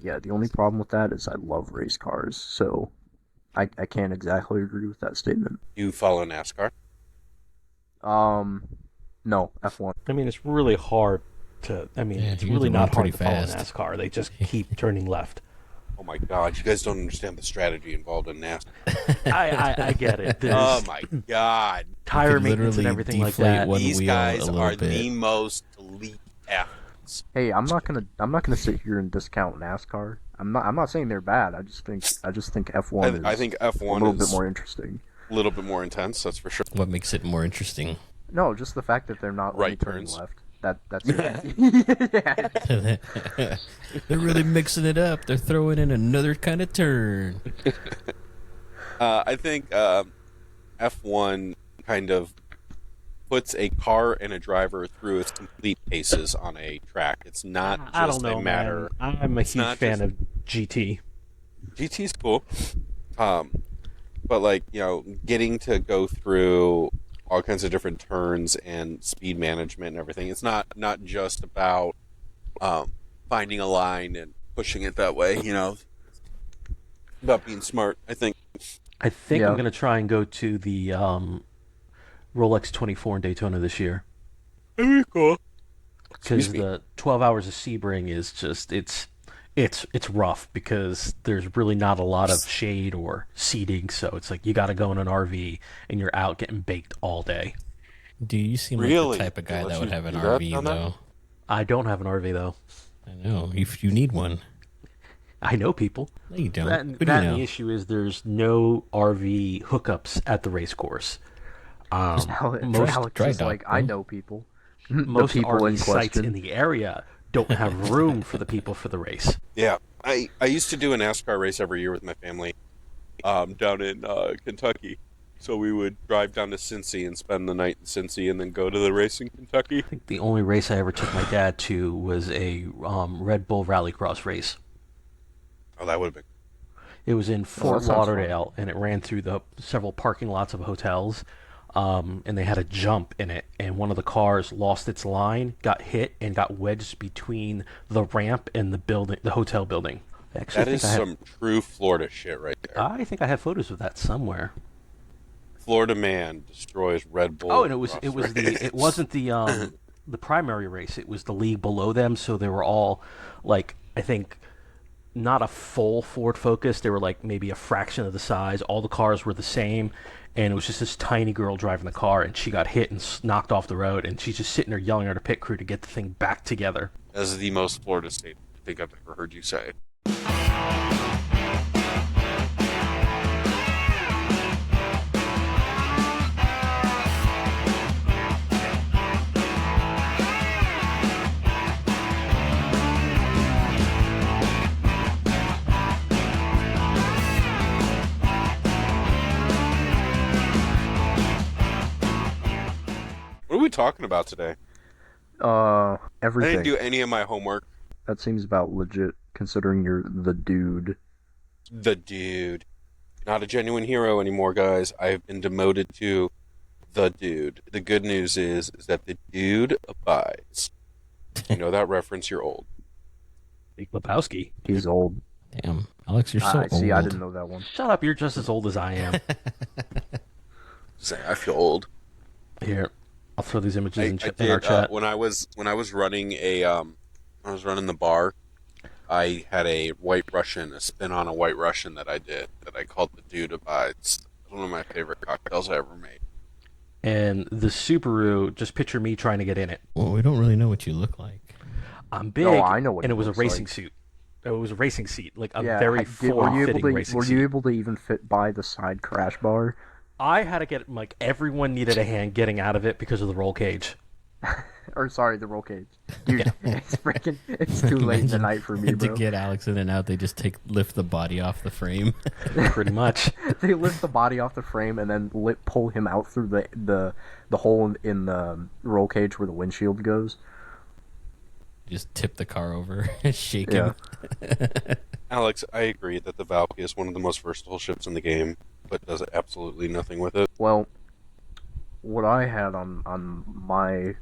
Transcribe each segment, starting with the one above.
Yeah, the only problem with that is I love race cars, so I can't exactly agree with that statement. You follow NASCAR? Um, no, F1. I mean, it's really hard it's you have really to run not hard pretty to follow fast. NASCAR. They just keep turning left. Oh my God, you guys don't understand the strategy involved in NASCAR. I get it. There's Oh my God. tire could maintenance and literally everything like deflate that. one These wheel guys a little are bit. the most elite athletes. Hey, I'm not gonna sit here and discount NASCAR. I'm not saying they're bad. I just think F1 is I think F1 a little is bit more interesting. a little bit more intense, that's for sure. What makes it more interesting? No, just the fact that they're not only Right turning turns. left. That's yeah. They're really mixing it up. They're throwing in another kind of turn. I think F1 kind of puts a car and a driver through its complete paces on a track. It's not just I don't know, a matter. man. I'm a It's huge not fan just- of GT. GT's cool, but like getting to go through all kinds of different turns and speed management and everything. It's not just about finding a line and pushing it that way. About being smart. I think. I think Yeah. I'm going to try and go to the Rolex 24 in Daytona this year. Very cool. Because the 12 hours of Sebring is just it's rough because there's really not a lot of shade or seating, so it's like you got to go in an RV and you're out getting baked all day. Do you seem Really? like the type of guy Unless that would you have an do that RV, on that? though? I don't have an RV though. I know. If you need one. I know people. No, you don't. That, Who do that you and know? the issue is there's no RV hookups at the race course. Alex dry is dock, like, I bro. know people. Most the people RV in sites question. in the area don't have room for the people for the race. Yeah, I used to do a NASCAR race every year with my family, down in Kentucky. So we would drive down to Cincy and spend the night in Cincy, and then go to the race in Kentucky. I think the only race I ever took my dad to was a Red Bull Rallycross race. Oh, that would have been. It was in Fort that sounds Lauderdale, and it ran through the several parking lots of hotels. And they had a jump in it, and one of the cars lost its line, got hit, and got wedged between the ramp and the hotel building. That is some true Florida shit right there. I think I have photos of that somewhere. Florida man destroys Red Bull. Oh, and it wasn't the primary race. It was the league below them, so they were all like, I think, not a full Ford Focus. They were like maybe a fraction of the size. All the cars were the same, and it was just this tiny girl driving the car, and she got hit and knocked off the road, and she's just sitting there yelling at her pit crew to get the thing back together. As the most Florida state I think I've ever heard you say. What are we talking about today? I Everything. didn't do any of my homework. That seems about legit, considering you're the dude. The dude. Not a genuine hero anymore, guys. I've been demoted to the dude. The good news is that the dude abides. You know that reference, you're old. Big Lebowski. He's old. Damn. Alex, you're so old. See, I didn't know that one. Shut up, you're just as old as I am. Say, I feel old. Here, I'll throw these images I in did, our chat. when I was running the bar, I had a spin on a White Russian that I called the Dude Abides. It was one of my favorite cocktails I ever made. And the Subaru, just picture me trying to get in it. Well, we don't really know what you look like. I'm big, No, I know what and it it was a looks racing like. suit. It was a racing seat, like a Yeah, very form-fitting racing were seat. you able to even fit by the side crash bar? I had to get, like, everyone needed a hand getting out of it because of the roll cage. Or sorry, the roll cage. Dude, it's too late in the night for me, To bro. get Alex in and out, they just lift the body off the frame. Pretty much. They lift the body off the frame and then pull him out through the hole in the roll cage where the windshield goes. Just tip the car over, shake Yeah. him. Alex, I agree that the Valkyrie is one of the most versatile ships in the game, but does absolutely nothing with it. Well, what I had on my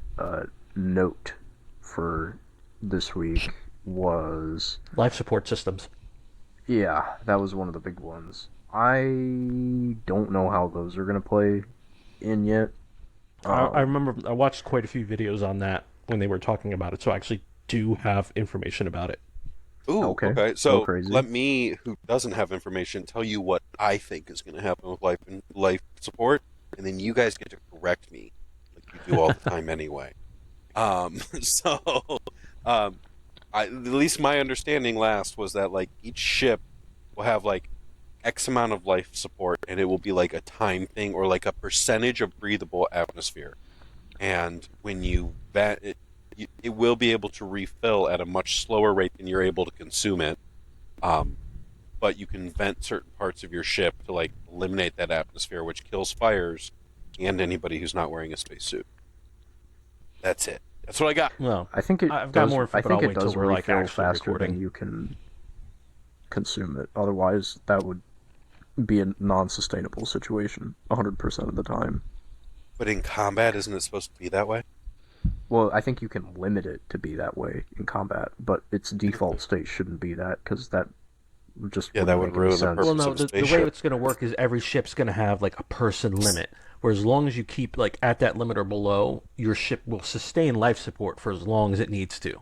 note for this week was... Life support systems. Yeah, that was one of the big ones. I don't know how those are going to play in yet. I remember I watched quite a few videos on that when they were talking about it, so I actually do have information about it. Ooh, Okay, okay. go So crazy. let me, who doesn't have information, tell you what I think is going to happen with life support, and then you guys get to correct me, like you do all the time anyway. So, um, at least my understanding last was that like each ship will have like X amount of life support, and it will be like a time thing or like a percentage of breathable atmosphere. And when you vent it, it will be able to refill at a much slower rate than you're able to consume it. Um, but you can vent certain parts of your ship to like eliminate that atmosphere, which kills fires and anybody who's not wearing a spacesuit. That's it. That's what I got. Well, I think it I've does, got more info, I but think I'll it wait till does we're like refill actually faster recording. than you can consume it. Otherwise, that would be a non-sustainable situation 100% of the time. But in combat, isn't it supposed to be that way? Well, I think you can limit it to be that way in combat, but its default state shouldn't be that, because that just Yeah, wouldn't that would make any ruin the sense. purpose. Well, no, of a the way spaceship. it's going to work is every ship's going to have like a person limit, where as long as you keep like at that limit or below, your ship will sustain life support for as long as it needs to.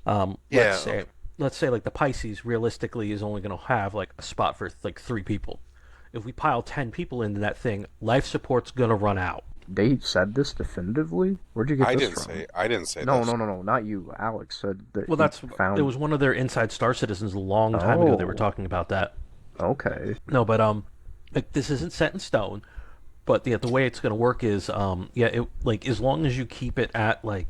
Let's Yeah. say like the Pisces realistically is only going to have like a spot for like 3 people. If we pile 10 people into that thing, life support's going to run out. They said this definitively? Where'd you get I this didn't from? say. I didn't say No, this. no, no, no, not you. Alex said that Well, he found... it was one of their Inside Star Citizens a long time ago. They were Oh. talking about that. Okay. No, but like this isn't set in stone. But the way it's going to work is like as long as you keep it at like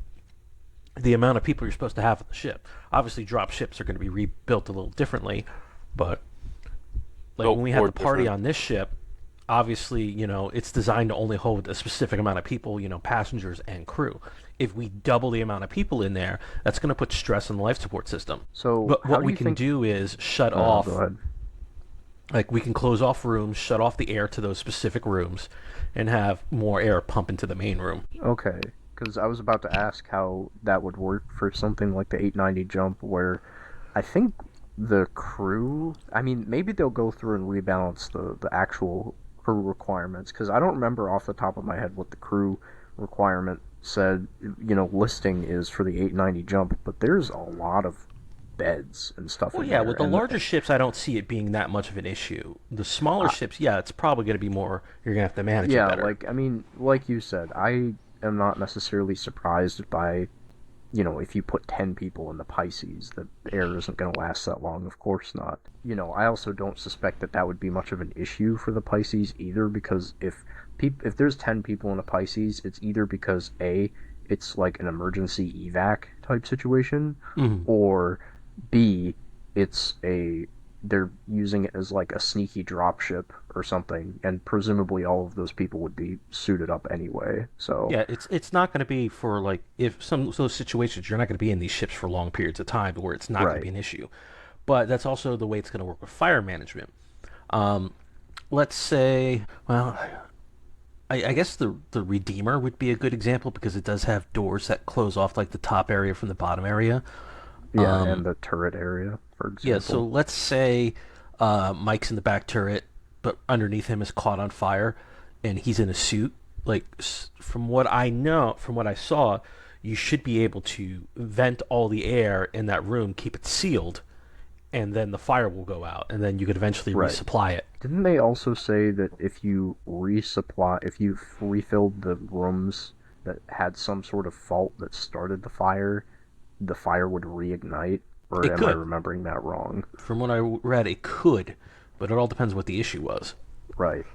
the amount of people you're supposed to have on the ship. Obviously, drop ships are going to be rebuilt a little differently, but like Built when we had more the party different. on this ship, obviously, it's designed to only hold a specific amount of people, passengers and crew. If we double the amount of people in there, that's going to put stress on the life support system. So, But how what do we you can think... do is shut Go off, ahead. like we can close off rooms, shut off the air to those specific rooms, and have more air pump into the main room. Okay, because I was about to ask how that would work for something like the 890 jump, where I think the crew... I mean, maybe they'll go through and rebalance the actual crew requirements, because I don't remember off the top of my head what the crew requirement said, listing is for the 890 jump, but there's a lot of beds and stuff Well, in yeah, there. with the and larger ships, I don't see it being that much of an issue. The smaller ships, yeah, it's probably going to be more. You're going to have to manage it yeah, better. like, I mean, like you said, I am not necessarily surprised by, if you put 10 people in the Pisces, the air isn't going to last that long. Of course not. I also don't suspect that that would be much of an issue for the Pisces either, because if there's 10 people in a Pisces, it's either because A, it's like an emergency evac type situation, or B, they're using it as like a sneaky dropship or something, and presumably all of those people would be suited up anyway. So Yeah, it's not going to be for like if some of those situations you're not going to be in these ships for long periods of time where it's not going to Right. be an issue. But that's also the way it's going to work with fire management. Let's say, well, I guess the Redeemer would be a good example because it does have doors that close off like the top area from the bottom area. yeah, and the turret area, for example. Yeah, so let's say Mike's in the back turret, but underneath him is caught on fire, and he's in a suit. Like, from what I know, from what I saw, you should be able to vent all the air in that room, keep it sealed, and then the fire will go out, and then you could eventually Right. resupply it. Didn't they also say that if you've refilled the rooms that had some sort of fault that started the fire would reignite? Or It am I could. remembering that wrong? From what I read, it could, but it all depends what the issue was. Right.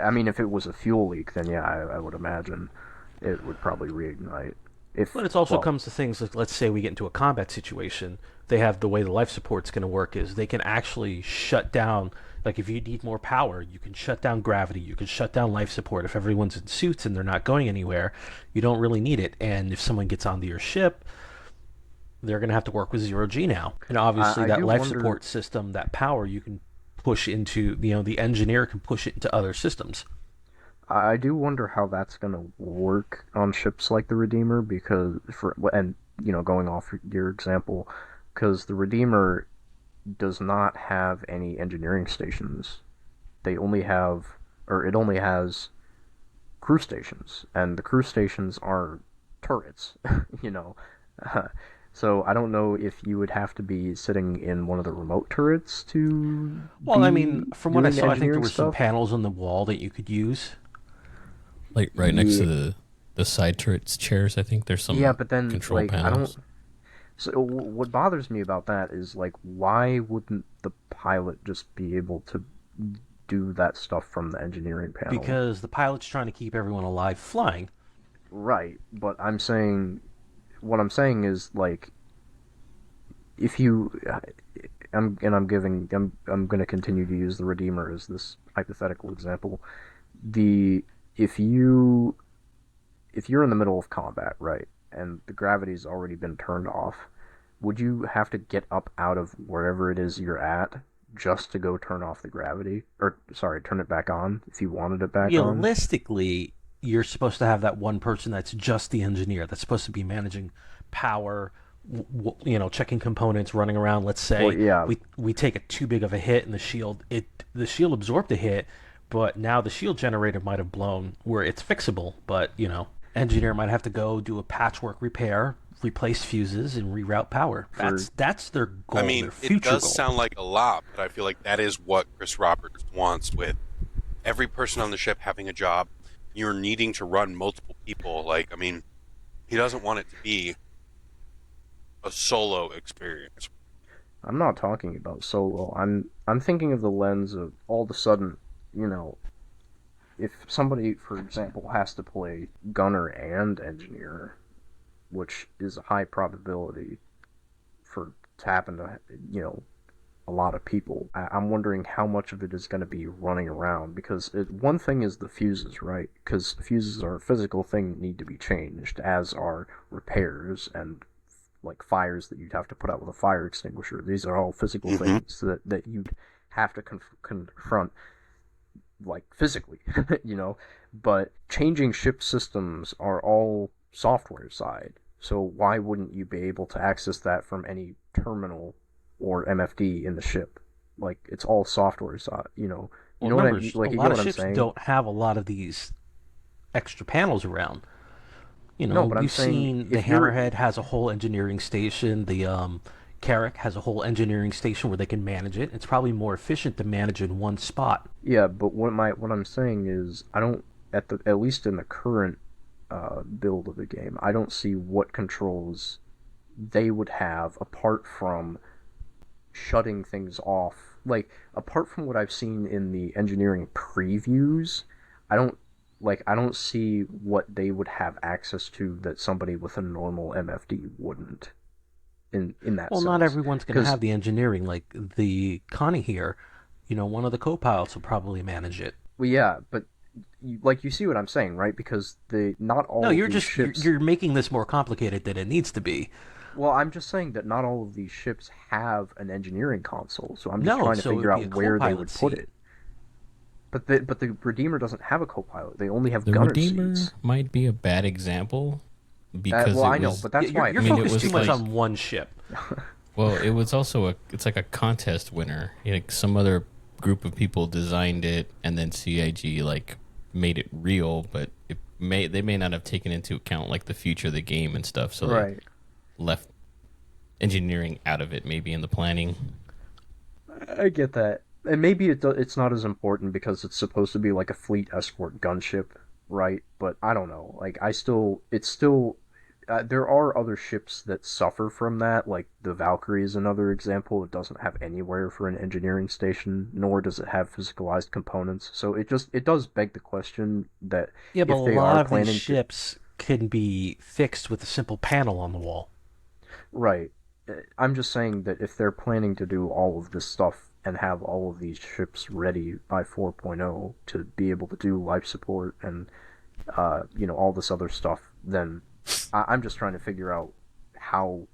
I mean, if it was a fuel leak, then yeah, I would imagine it would probably reignite. But it also Well, comes to things like, let's say we get into a combat situation, they have the way the life support's going to work is they can actually shut down, like if you need more power, you can shut down gravity, you can shut down life support. If everyone's in suits and they're not going anywhere, you don't really need it. And if someone gets onto your ship, they're going to have to work with 0G now. And obviously I that do life wonder- support system, that power, you can push into, the engineer can push it into other systems. I do wonder how that's going to work on ships like the Redeemer, because going off your example, because the Redeemer does not have any engineering stations. They only have, or it only has crew stations, and the crew stations are turrets, you know. So I don't know if you would have to be sitting in one of the remote turrets to Well, I be mean, from what I doing saw, I think there engineering were some stuff. panels on the wall that you could use. Like right next Yeah. to the side turrets chairs, I think there's some Yeah, but then control like I panels. don't. So what bothers me about that is like why wouldn't the pilot just be able to do that stuff from the engineering panel? Because the pilot's trying to keep everyone alive flying. Right, but what I'm saying is like if you I'm going to continue to use the Redeemer as this hypothetical example. The if you're in the middle of combat, right, and the gravity's already been turned off, would you have to get up out of wherever it is you're at just to go turn off the gravity? Or, sorry, turn it back on if you wanted it back on? Realistically, you're supposed to have that one person that's just the engineer that's supposed to be managing power, checking components, running around. Let's say Well, yeah. we take a too big of a hit and the shield absorbed the hit, but now the shield generator might have blown where it's fixable, but engineer might have to go do a patchwork repair, replace fuses, and reroute power. That's their goal. I mean, their future it does goal. sound like a lot, but I feel like that is what Chris Roberts wants with every person on the ship having a job. You're needing to run multiple people. Like, I mean, he doesn't want it to be a solo experience. I'm not talking about solo. I'm thinking of the lens of all of a sudden, if somebody, for example, has to play gunner and engineer, which is a high probability for to happen to, a lot of people. I'm wondering how much of it is going to be running around, because one thing is the fuses, right? Because fuses are a physical thing that need to be changed, as are repairs and like fires that you'd have to put out with a fire extinguisher. These are all physical things that you'd have to confront, like physically, But changing ship systems are all software side. So why wouldn't you be able to access that from any terminal or MFD in the ship? Like, it's all software side, Well, what remember, I mean? Like, a you lot get of what I'm ships saying? don't have a lot of these extra panels around. No, but I'm We've saying seen the if you're- Hammerhead has a whole engineering station. The Carrack has a whole engineering station where they can manage it. It's probably more efficient to manage in one spot. Yeah, but what I'm saying is I don't at least in the current build of the game, I don't see what controls they would have apart from shutting things off. Like, apart from what I've seen in the engineering previews, I don't see what they would have access to that somebody with a normal MFD wouldn't. In that Well, sense. not everyone's going to 'Cause- have the engineering. Like the Connie here, one of the co-pilots will probably manage it. Well, yeah, but you see what I'm saying, right? Because not all. No, of you're these just ships. you're making this more complicated than it needs to be. Well, I'm just saying that not all of these ships have an engineering console, so I'm just No, trying to so it figure would be out a where they co-pilot would put seat. it. But the Redeemer doesn't have a co-pilot. They only have The gunner Redeemer seats. might be a bad example because Well, it I know, was, but that's you're why. you're I mean, it focused was too much like- on one ship. well, it was also it's like a contest winner. Like some other group of people designed it, and then CIG like made it real, but they may not have taken into account like the future of the game and stuff. So Right. they left engineering out of it, maybe in the planning. I get that, and maybe it's not as important because it's supposed to be like a fleet escort gunship, right? But I don't know. Like, it's still. There are other ships that suffer from that, like the Valkyrie is another example. It doesn't have anywhere for an engineering station, nor does it have physicalized components. So it does beg the question that Yeah, but if a they lot are of planning these to, ships can be fixed with a simple panel on the wall. right. I'm just saying that if they're planning to do all of this stuff and have all of these ships ready by 4.0 to be able to do life support and all this other stuff, then I'm just trying to figure out how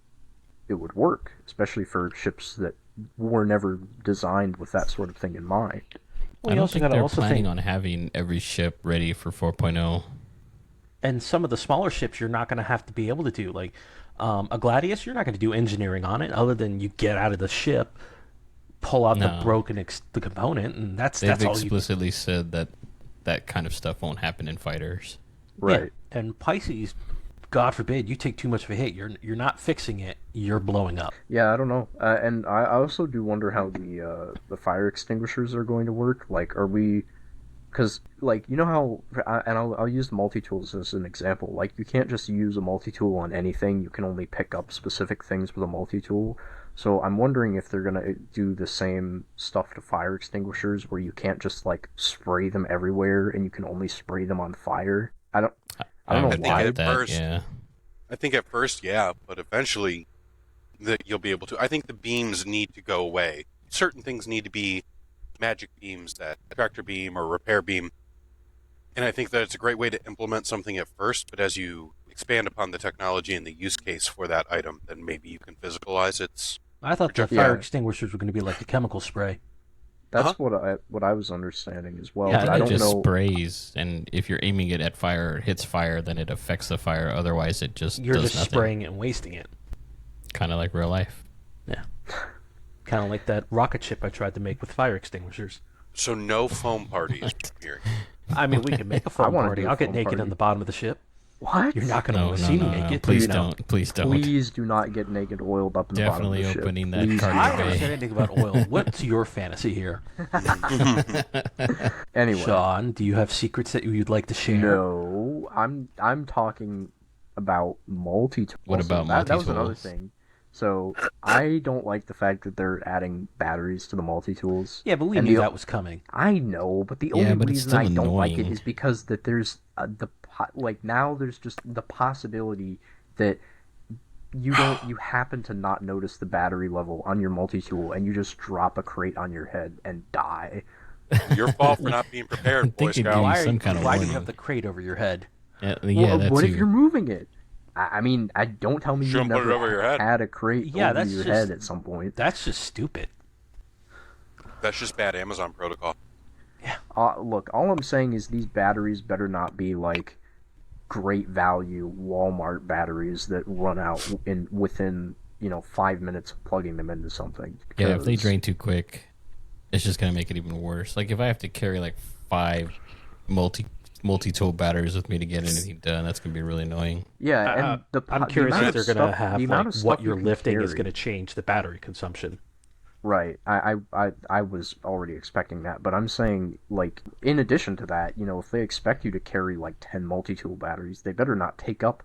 it would work, especially for ships that were never designed with that sort of thing in mind. Well, I you don't also think got to they're also planning think, on having every ship ready for 4.0. and some of the smaller ships you're not going to have to be able to do. Like A Gladius, you're not going to do engineering on it other than you get out of the ship, pull out the broken the component, and that's all you. They've explicitly said that that kind of stuff won't happen in fighters. Right. Yeah. And Pisces, God forbid, you take too much of a hit. You're not fixing it. You're blowing up. Yeah, I don't know. And I also do wonder how the fire extinguishers are going to work. Like, are we... Because, like, you know how... And I'll use the multi-tools as an example. Like, you can't just use a multi-tool on anything. You can only pick up specific things with a multi-tool. So I'm wondering if they're going to do the same stuff to fire extinguishers, where you can't just, like, spray them everywhere, and you can only spray them on fire. I don't know why. I think at first, yeah, but eventually you'll be able to. I think the beams need to go away. Certain things need to be magic beams, that tractor beam or repair beam. And I think that it's a great way to implement something at first, but as you expand upon the technology and the use case for that item, then maybe you can physicalize its... I thought the fire extinguishers were going to be like the chemical spray. That's what I was understanding as well. Yeah, but I don't just know. sprays, and if you're aiming it at fire, it hits fire, then it affects the fire. Otherwise, it just You're does just nothing. spraying it and wasting it. Kind of like real life. Yeah. Kind of like that rocket ship I tried to make with fire extinguishers. So no foam parties here. I mean, we can make a foam wanna party. do a I'll get foam naked party. on the bottom of the ship. What? You're not going to see me naked. Please you know. don't. Please don't. Please do not get naked oiled up in Definitely the bottom of the opening ship. that Please. cardio I never bay. said anything about oil. What's your fantasy here? Anyway. Sean, do you have secrets that you'd like to share? No, I'm talking about multi-tools. What about That was another multi-tools? thing. So I don't like the fact that they're adding batteries to the multi-tools. Yeah, but we And knew the- that was coming. I know, but the only but it's reason still I don't like it annoying. is because that there's now there's just the possibility that you happen to not notice the battery level on your multi-tool and you just drop a crate on your head and die. Your fault for not being prepared, Boy think it'd Scout. be some kind of why do you warning. have the crate over your head? Yeah, Well, that what too. if you're moving it? I mean, don't tell me you Shouldn't put it never over your head. had a crate Yeah, over that's your just- head at some point. That's just stupid. That's just bad Amazon protocol. Look, all I'm saying is these batteries better not be like great value Walmart batteries that run out within 5 minutes of plugging them into something. Yeah, if they because- drain too quick, it's just gonna make it even worse. Like if I have to carry like 5 multi-tool batteries with me to get anything done, that's gonna be really annoying. Yeah, and I'm curious the if amount they're of going to stuff- have the amount like of what stuff you're you can lifting is carry. going to change the battery consumption. Right. I was already expecting that, but I'm saying, like, in addition to that, if they expect you to carry, like, 10 multi-tool batteries, they better not take up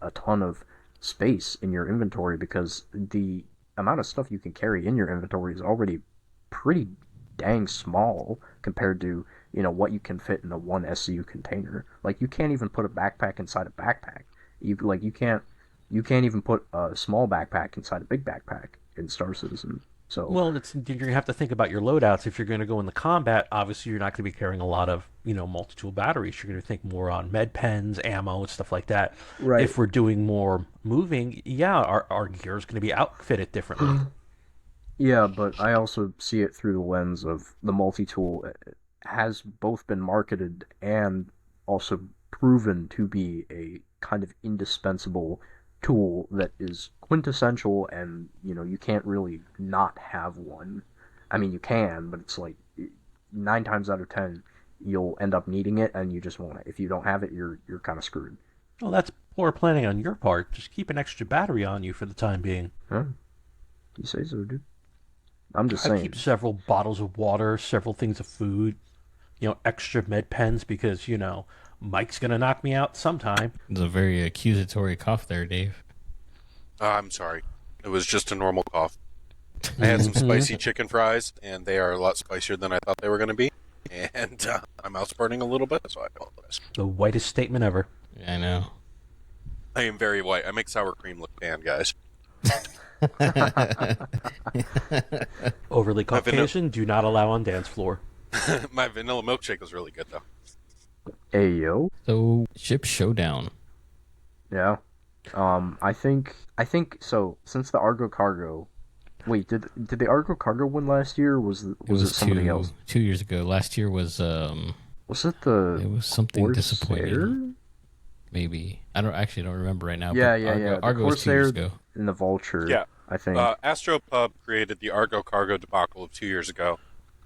a ton of space in your inventory, because the amount of stuff you can carry in your inventory is already pretty dang small compared to, what you can fit in a 1 SCU container. Like, you can't even put a backpack inside a backpack. You can't even put a small backpack inside a big backpack in Star Citizen. So Well, you're going to have to think about your loadouts. If you're going to go in the combat, obviously you're not going to be carrying a lot of, multi-tool batteries. You're going to think more on med pens, ammo, and stuff like that. Right. If we're doing more moving, yeah, our gear is going to be outfitted differently. yeah, but I also see it through the lens of the multi-tool has both been marketed and also proven to be a kind of indispensable tool that is quintessential, and you can't really not have one. I mean, you can, but it's like 9 times out of 10 you'll end up needing it, and you just want it. If you don't have it, you're kind of screwed. Well, that's poor planning on your part. Just keep an extra battery on you for the time being. Huh? You say so, dude. I'm just I saying. keep several bottles of water, several things of food, extra med pens because, Mike's going to knock me out sometime. It's a very accusatory cough there, Dave. I'm sorry. It was just a normal cough. I had some spicy chicken fries, and they are a lot spicier than I thought they were going to be. And my mouth's burning a little bit, so I apologize. The whitest statement ever. I know. I am very white. I make sour cream look tan, guys. Overly I've been Caucasian, do not allow on dance floor. My vanilla milkshake was really good, though. Hey, yo. So, ship Showdown. Yeah. I think so. Since the Argo Cargo, wait, did the Argo Cargo win last year? Or was it somebody else? 2 years ago. Last year was Was it the it was something Corsair? disappointing. maybe. I don't remember right now. Yeah, but yeah, yeah. The Argo was 2 years Corsair ago. and the Vulture, Yeah. I think. Astropub created the Argo cargo debacle of 2 years ago,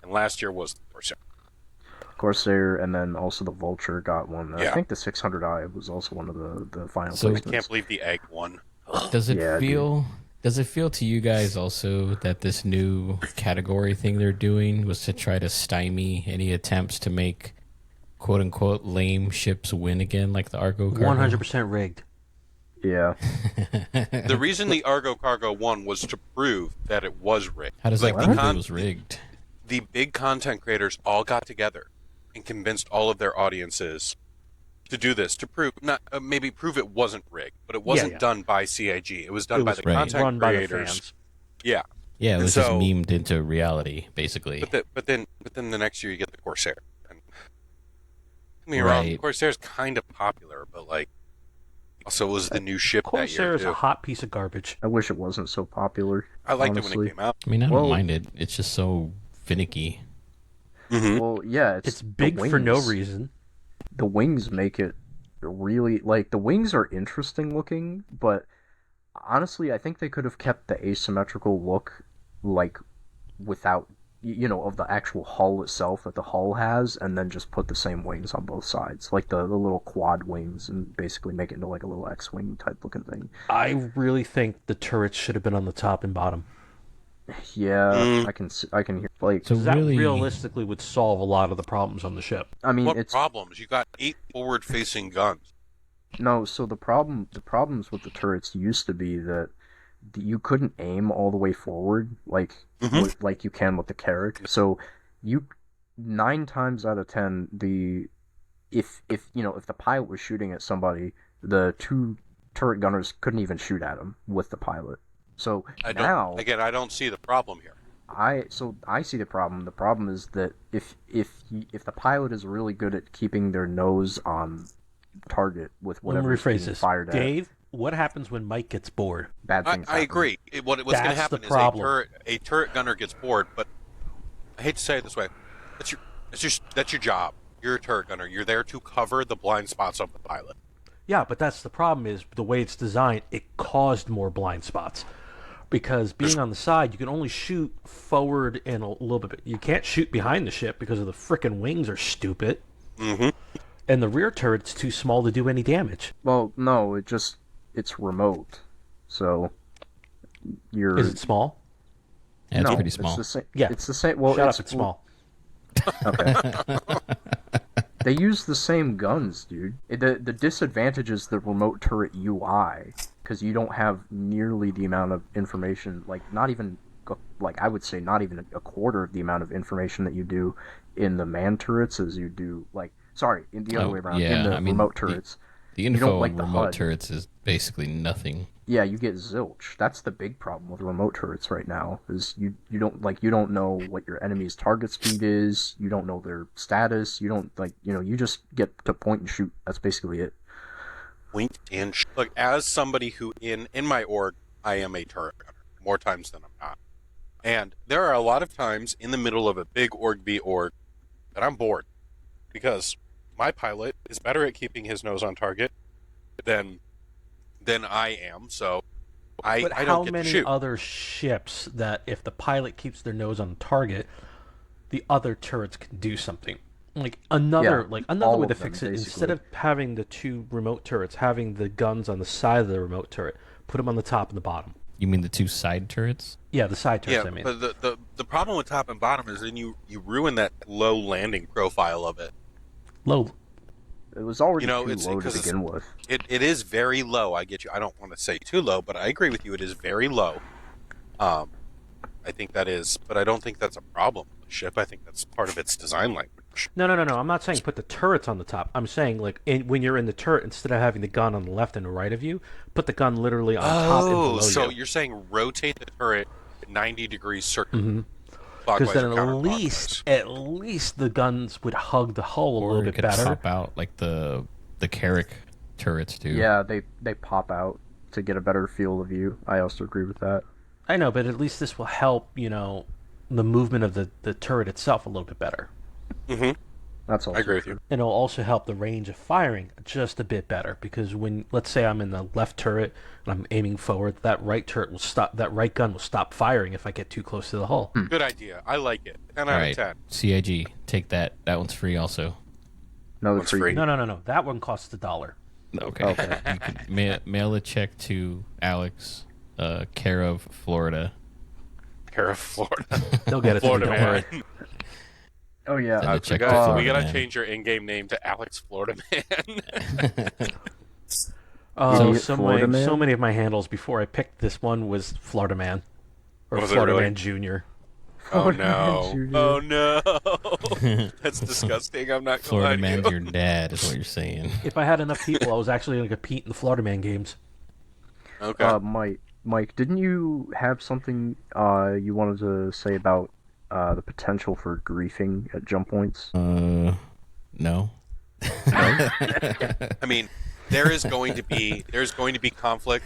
and last year was the Corsair. Corsair, and then also the Vulture got one. Yeah. I think the 600i was also one of the final So- placements. I can't believe the egg won. Does it Yeah, feel? Does it feel to you guys also that this new category thing they're doing was to try to stymie any attempts to make "quote unquote" lame ships win again, like the Argo cargo? 100% rigged. Yeah. The reason the Argo cargo won was to prove that it was rigged. How does Like, that the prove it was rigged? The big content creators all got together and convinced all of their audiences to do this, to prove maybe prove it wasn't rigged, but it wasn't done by CIG. It was done It by was the Right. content run by the creators. fans. Yeah, Yeah, it And was just so- memed into reality, basically. but then the next year you get the Corsair. And, don't get me wrong, Right. Corsair's kind of popular, but like also was the new ship that Corsair year is too. a hot piece of garbage. I wish it wasn't so popular. I liked it when honestly. it came out. I mean, I don't Well- mind it. It's just so finicky. Well, yeah, It's the big for no wings. reason. The wings make it really like the wings are interesting looking, but honestly, I think they could have kept the asymmetrical look like without of the actual hull itself that the hull has, and then just put the same wings on both sides, like the little quad wings, and basically make it into like a little X-wing type looking thing. I really think the turrets should have been on the top and bottom. Yeah, I can hear like So That really, realistically would solve a lot of the problems on the ship. I mean What it's problems? You got 8 forward-facing guns. no, so the problems with the turrets used to be that you couldn't aim all the way forward like like you can with the Carrack. So you 9 times out of 10 if the pilot was shooting at somebody, the 2 turret gunners couldn't even shoot at him with the pilot. So I don't see the problem here. I see the problem. The problem is that if the pilot is really good at keeping their nose on target with Let me whatever rephrase being this. fired at, Dave, what happens when Mike gets bored? bad things I happen. agree. What's going to That's happen the is problem. a turret gunner gets bored, but I hate to say it this way, that's your job. You're a turret gunner. You're there to cover the blind spots of the pilot. Yeah, but that's the problem is the way it's designed, it caused more blind spots. Because being on the side, you can only shoot forward and a little bit. You can't shoot behind the ship because of the frickin' wings are stupid. Mm-hmm. And the rear turret's too small to do any damage. Well, no, it's remote, so you're. Is it small? yeah, it's no, pretty small. It's the same. Yeah. It's the same. Well, Shut it's up, it's small. Okay. They use the same guns, dude. The disadvantage is the remote turret UI, because you don't have nearly the amount of information, like not even, like I would say not even a quarter of the amount of information that you do in the man turrets as you do, like, sorry, in the other way around, yeah, in the I mean, remote turrets. The you don't info like on the remote HUD. turrets is basically nothing. Yeah, you get zilch. That's the big problem with remote turrets right now. Is you don't know what your enemy's target speed is. You don't know their status. You don't you just get to point and shoot. That's basically it. Point and look, as somebody who in my org, I am a turret gunner more times than I'm not, and there are a lot of times in the middle of a big org v org that I'm bored because my pilot is better at keeping his nose on target than I am. So I But don't how get many to shoot. other ships that if the pilot keeps their nose on target, the other turrets can do something? Like another Yeah, another all way of to them, fix it, basically. instead of having the 2 remote turrets, having the guns on the side of the remote turret, put them on the top and the bottom. You mean the 2 side turrets? Yeah, the side turrets, Yeah, I mean. but the problem with top and bottom is then you ruin that low landing profile of it. Low. It was already You know, too it's- low to 'cause it's- begin with. It is very low. I get you. I don't want to say too low, but I agree with you. It is very low. I think that is, but I don't think that's a problem with the ship. I think that's part of its design language. No. I'm not saying put the turrets on the top. I'm saying when you're in the turret, instead of having the gun on the left and the right of you, put the gun literally on top and below so you. you're saying rotate the turret 90 degrees circle. Mm-hmm. Clockwise Because then or at least the guns would hug the hull a Or little it bit could better. pop out like the Carrack turrets do. Yeah, they pop out to get a better field of view. I also agree with that. I know, but at least this will help, the movement of the turret itself a little bit better. Mm-hmm. That's also I agree with true. you. And it'll also help the range of firing just a bit better because when, let's say I'm in the left turret and I'm aiming forward, that right turret will stop. That right gun will stop firing if I get too close to the hull. Good idea. I like it. 10 All out right, of 10. CIG, take that. That one's free also. Another One's free. free. No. That one costs $1. Okay. Okay. You can mail a check to Alex, care of Florida. Care of Florida. They'll get it. Florida Don't man. worry. Oh yeah. Send a check to We Florida gotta Man. change your in-game name to Alex Florida Man. Idiot So Florida Man? many of my handles before I picked this one was Florida Man or Was it Florida really? Man Junior. Oh Florida no! Man Junior. Oh no! That's disgusting. I'm not gonna Florida lie to Man's you. your dad, is what you're saying. If I had enough people, I was actually going to compete in the Florida Man games. Okay. Mike, didn't you have something you wanted to say about the potential for griefing at jump points? No. I mean, there's going to be conflict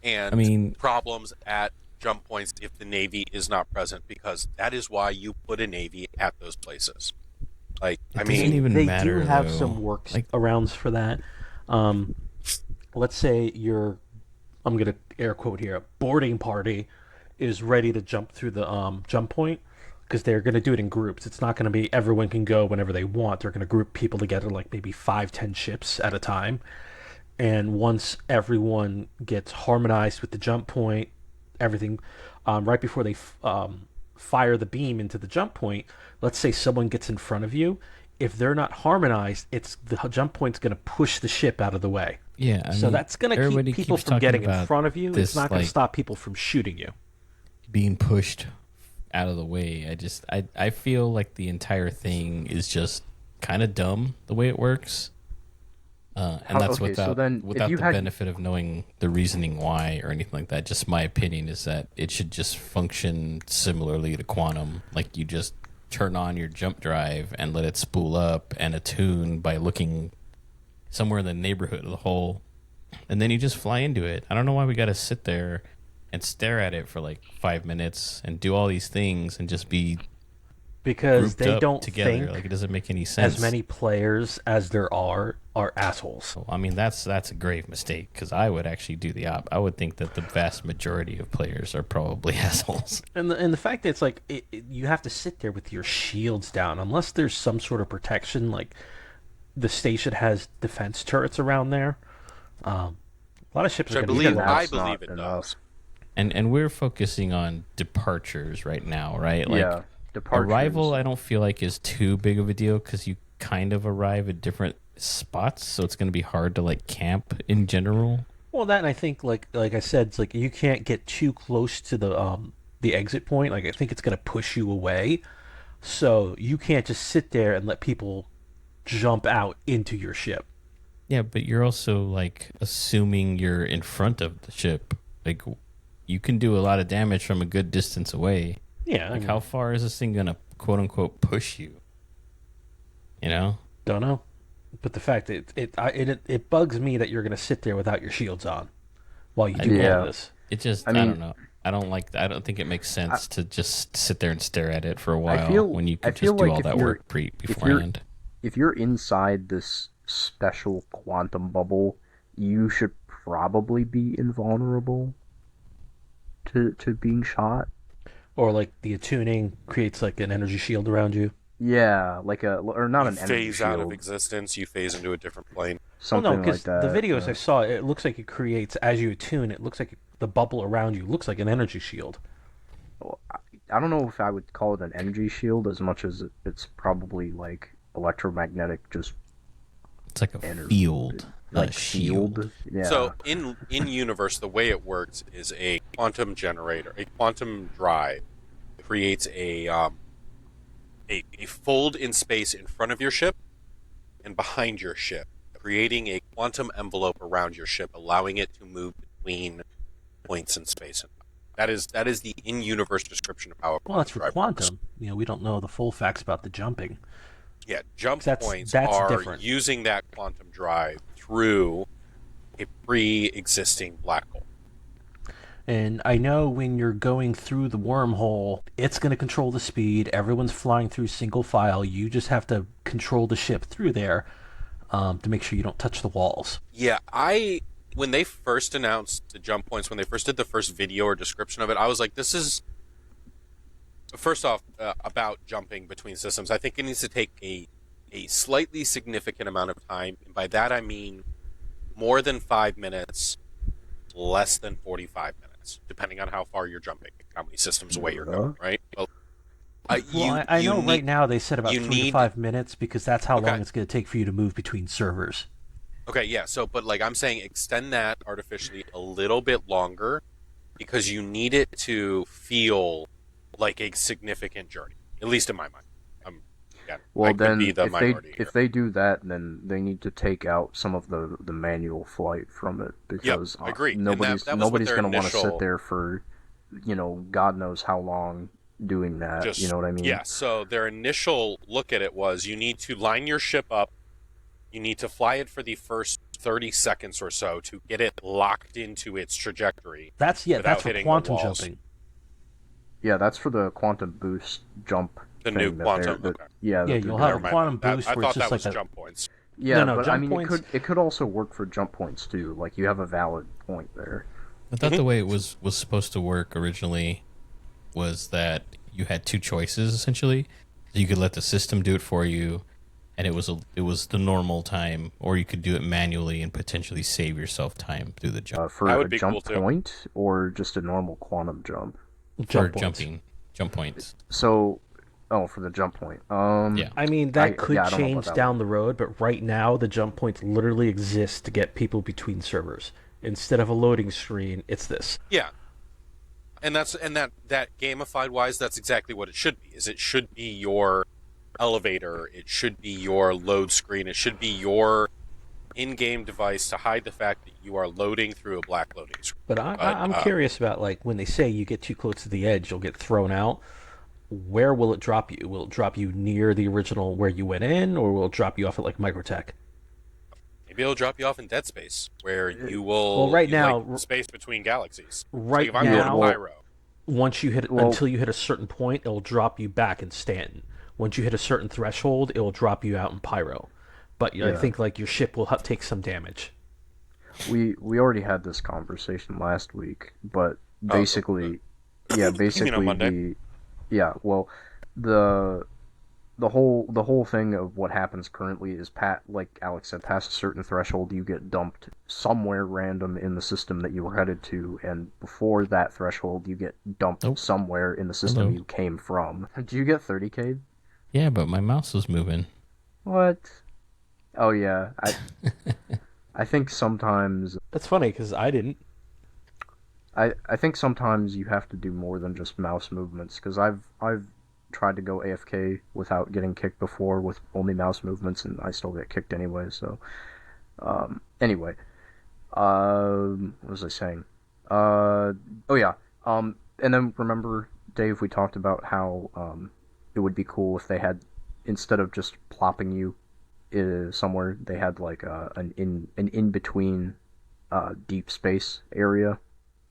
and problems at jump points if the Navy is not present, because that is why you put a Navy at those places. Like, It doesn't even They matter, do have though. some work Like- arounds for that. Let's say I'm going to air quote here, a boarding party is ready to jump through the jump point, because they're going to do it in groups. It's not going to be everyone can go whenever they want. They're going to group people together, like maybe 5-10 ships at a time. And once everyone gets harmonized with the jump point, everything, right before they fire the beam into the jump point, let's say someone gets in front of you. If they're not harmonized, the jump point's going to push the ship out of the way. Yeah, So that's going to everybody keep people keeps from talking getting in about front of you. It's this, not going to like, stop people from shooting you. being pushed out of the way. I feel like the entire thing is just kind of dumb the way it works. And that's okay, so without then, if without you the had- benefit of knowing the reasoning why or anything like that. Just my opinion is that it should just function similarly to Quantum. Like, you just turn on your jump drive and let it spool up and attune by looking somewhere in the neighborhood of the hole, and then you just fly into it. I don't know why we got to sit there and stare at it for like 5 minutes and do all these things and just be Because grouped they up don't together. think Like, it doesn't make any sense. as many players as there are assholes. I mean, that's a grave mistake, because I would actually do the op. I would think that the vast majority of players are probably assholes. And the fact that it's like you have to sit there with your shields down unless there's some sort of protection, like the station has defense turrets around there. A lot of ships Which are I going to believe- do I that. believe it does. And we're focusing on departures right now, right? Like, yeah. Departures. arrival, I don't feel like is too big of a deal, because you kind of arrive at different spots, so it's going to be hard to like camp in general. Well, that, and I think like I said, it's like you can't get too close to the exit point. Like, I think it's going to push you away, so you can't just sit there and let people jump out into your ship. Yeah, but you're also like assuming you're in front of the ship. Like, you can do a lot of damage from a good distance away. Yeah, I Like, mean, how far is this thing gonna quote unquote push you? You know? don't know, but the fact that it bugs me that you're going to sit there without your shields on while you do Yeah. all this. It just I I mean- don't know. I don't think it makes sense to just sit there and stare at it for a while feel- when you I could feel just do like all if that you're- work you're- beforehand. If you're inside this special quantum bubble, you should probably be invulnerable to being shot. Or like the attuning creates like an energy shield around you. Yeah, or not an You energy phase out of shield, existence. You phase into a different plane. something well, no, like that. the videos yeah. I saw, it looks like it creates, as you attune, it looks like the bubble around you looks like an energy shield. I don't know if I would call it an energy shield as much as it's probably like electromagnetic, just It's like a energy, field, not like a shield. Yeah. So in universe, the way it works is a quantum generator, a quantum drive, creates a fold in space in front of your ship and behind your ship, creating a quantum envelope around your ship, allowing it to move between points in space. That is the in-universe description of how a Well, that's for drive works. quantum. You know, we don't know the full facts about the jumping. Yeah, jump That's points are different. using that quantum drive through a pre-existing black hole. And I know when you're going through the wormhole, it's going to control the speed. Everyone's flying through single file. You just have to control the ship through there to make sure you don't touch the walls. Yeah, when they first announced the jump points, when they first did the first video or description of it, I was like, this is, first off, about jumping between systems. I think it needs to take a slightly significant amount of time. And by that I mean more than 5 minutes, less than 45 minutes, depending on how far you're jumping, how many systems away you're going, right? Well, I know right now they said about 3 to 5 minutes because that's how Okay. long it's going to take for you to move between servers. Okay, yeah, so, but like I'm saying, extend that artificially a little bit longer because you need it to feel like a significant journey, at least in my mind. Well, I could then be the minority here. if they do that, then they need to take out some of the manual flight from it because I agree. And nobody's that was what nobody's their going to want to initial- sit there for God knows how long doing that. You know what I mean? Yeah, so their initial look at it was you need to line your ship up, you need to fly it for the first 30 seconds or so to get it locked into its trajectory. That's without for hitting the quantum walls. jumping. Yeah, that's for the quantum boost jump. The thing new that quantum, they're- okay. Yeah, Yeah, that you'll they're have doing. a quantum I boost where thought it's that just was like a... jump points. Yeah, No, but jump I mean, points- it could also work for jump points too. Like you have a valid point there. I thought the way it was supposed to work originally was that you had two choices essentially. You could let the system do it for you, and it was the normal time, or you could do it manually and potentially save yourself time through the jump For That a would be jump cool, too. point or just a normal quantum jump. for jump points. jumping jump points. So, for the jump point. Yeah. I mean, that could I don't know about change that down one. the road, but right now the jump points literally exist to get people between servers. Instead of a loading screen, it's this. Yeah. And that gamified wise, that's exactly what it should be. Is it should be your elevator, it should be your load screen, it should be your in-game device to hide the fact that you are loading through a black loading screen. But I'm curious about, like, when they say you get too close to the edge, you'll get thrown out. Where will it drop you? Will it drop you near the original where you went in, or will it drop you off at, like, Microtech? Maybe it'll drop you off in Dead Space, where you will Well, right you now- like space between galaxies. Right like if I'm now- going to Pyro, Once you hit Well- until you hit a certain point, it'll drop you back in Stanton. Once you hit a certain threshold, it'll drop you out in Pyro. But I Yeah. think like your ship will take some damage. We already had this conversation last week, but basically, You mean on Monday? well, the whole thing of what happens currently is like Alex said, past a certain threshold, you get dumped somewhere random in the system that you were headed to, and before that threshold, you get dumped Oh. somewhere in the system Hello. you came from. Did you get 30K? Yeah, but my mouse was moving. What? Oh yeah, I think sometimes That's funny because I didn't. I think sometimes you have to do more than just mouse movements, because I've tried to go AFK without getting kicked before with only mouse movements, and I still get kicked anyway. So anyway, what was I saying? Oh yeah, and then remember, Dave, we talked about how it would be cool if they had, instead of just plopping you somewhere, they had like an in between deep space area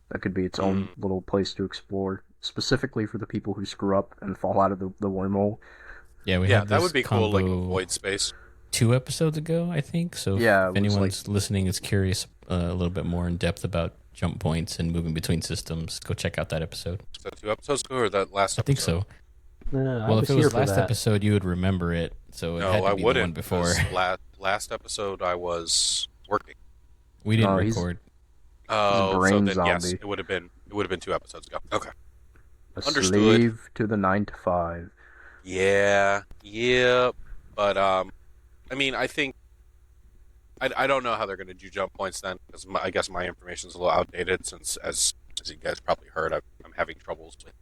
that could be its own little place to explore, specifically for the people who screw up and fall out of the wormhole. Yeah, we Yeah, had that this would be cool, like combo void space. 2 episodes ago, I think. So Yeah, if it was anyone's listening is curious a little bit more in depth about jump points and moving between systems, go check out that episode. So 2 episodes ago, or that last I think episode? so. No, I Well, was if it here was for last that. episode, you would remember it. So it No, had to I be the wouldn't. one before. 'Cause last episode I was working. We didn't No, he's- record. Oh, brain so then yes, zombie. it would have been 2 episodes ago. Okay. A Understood. slave to the 9 to 5. Yeah, but I mean, I think I don't know how they're going to do jump points then, because I guess my information is a little outdated since, as you guys probably heard, I'm having troubles with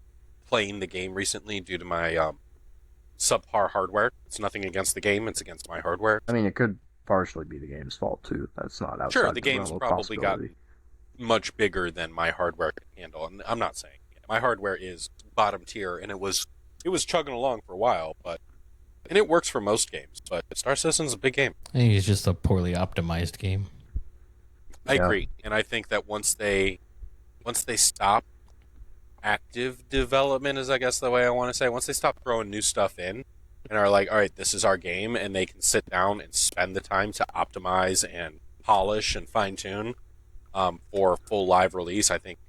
playing the game recently due to my subpar hardware. It's nothing against the game; it's against my hardware. I mean, it could partially be the game's fault too. That's not outside Sure, the game's realm of probably possibility. gotten much bigger than my hardware can handle, and I'm not saying my hardware is bottom tier, and it was chugging along for a while, and it works for most games. But Star Citizen's a big game. I think it's just a poorly optimized game. I Yeah. agree, and I think that once they once they stop active development, is I guess the way I want to say. Once they stop throwing new stuff in and are like, all right, this is our game, and they can sit down and spend the time to optimize and polish and fine tune for full live release, I think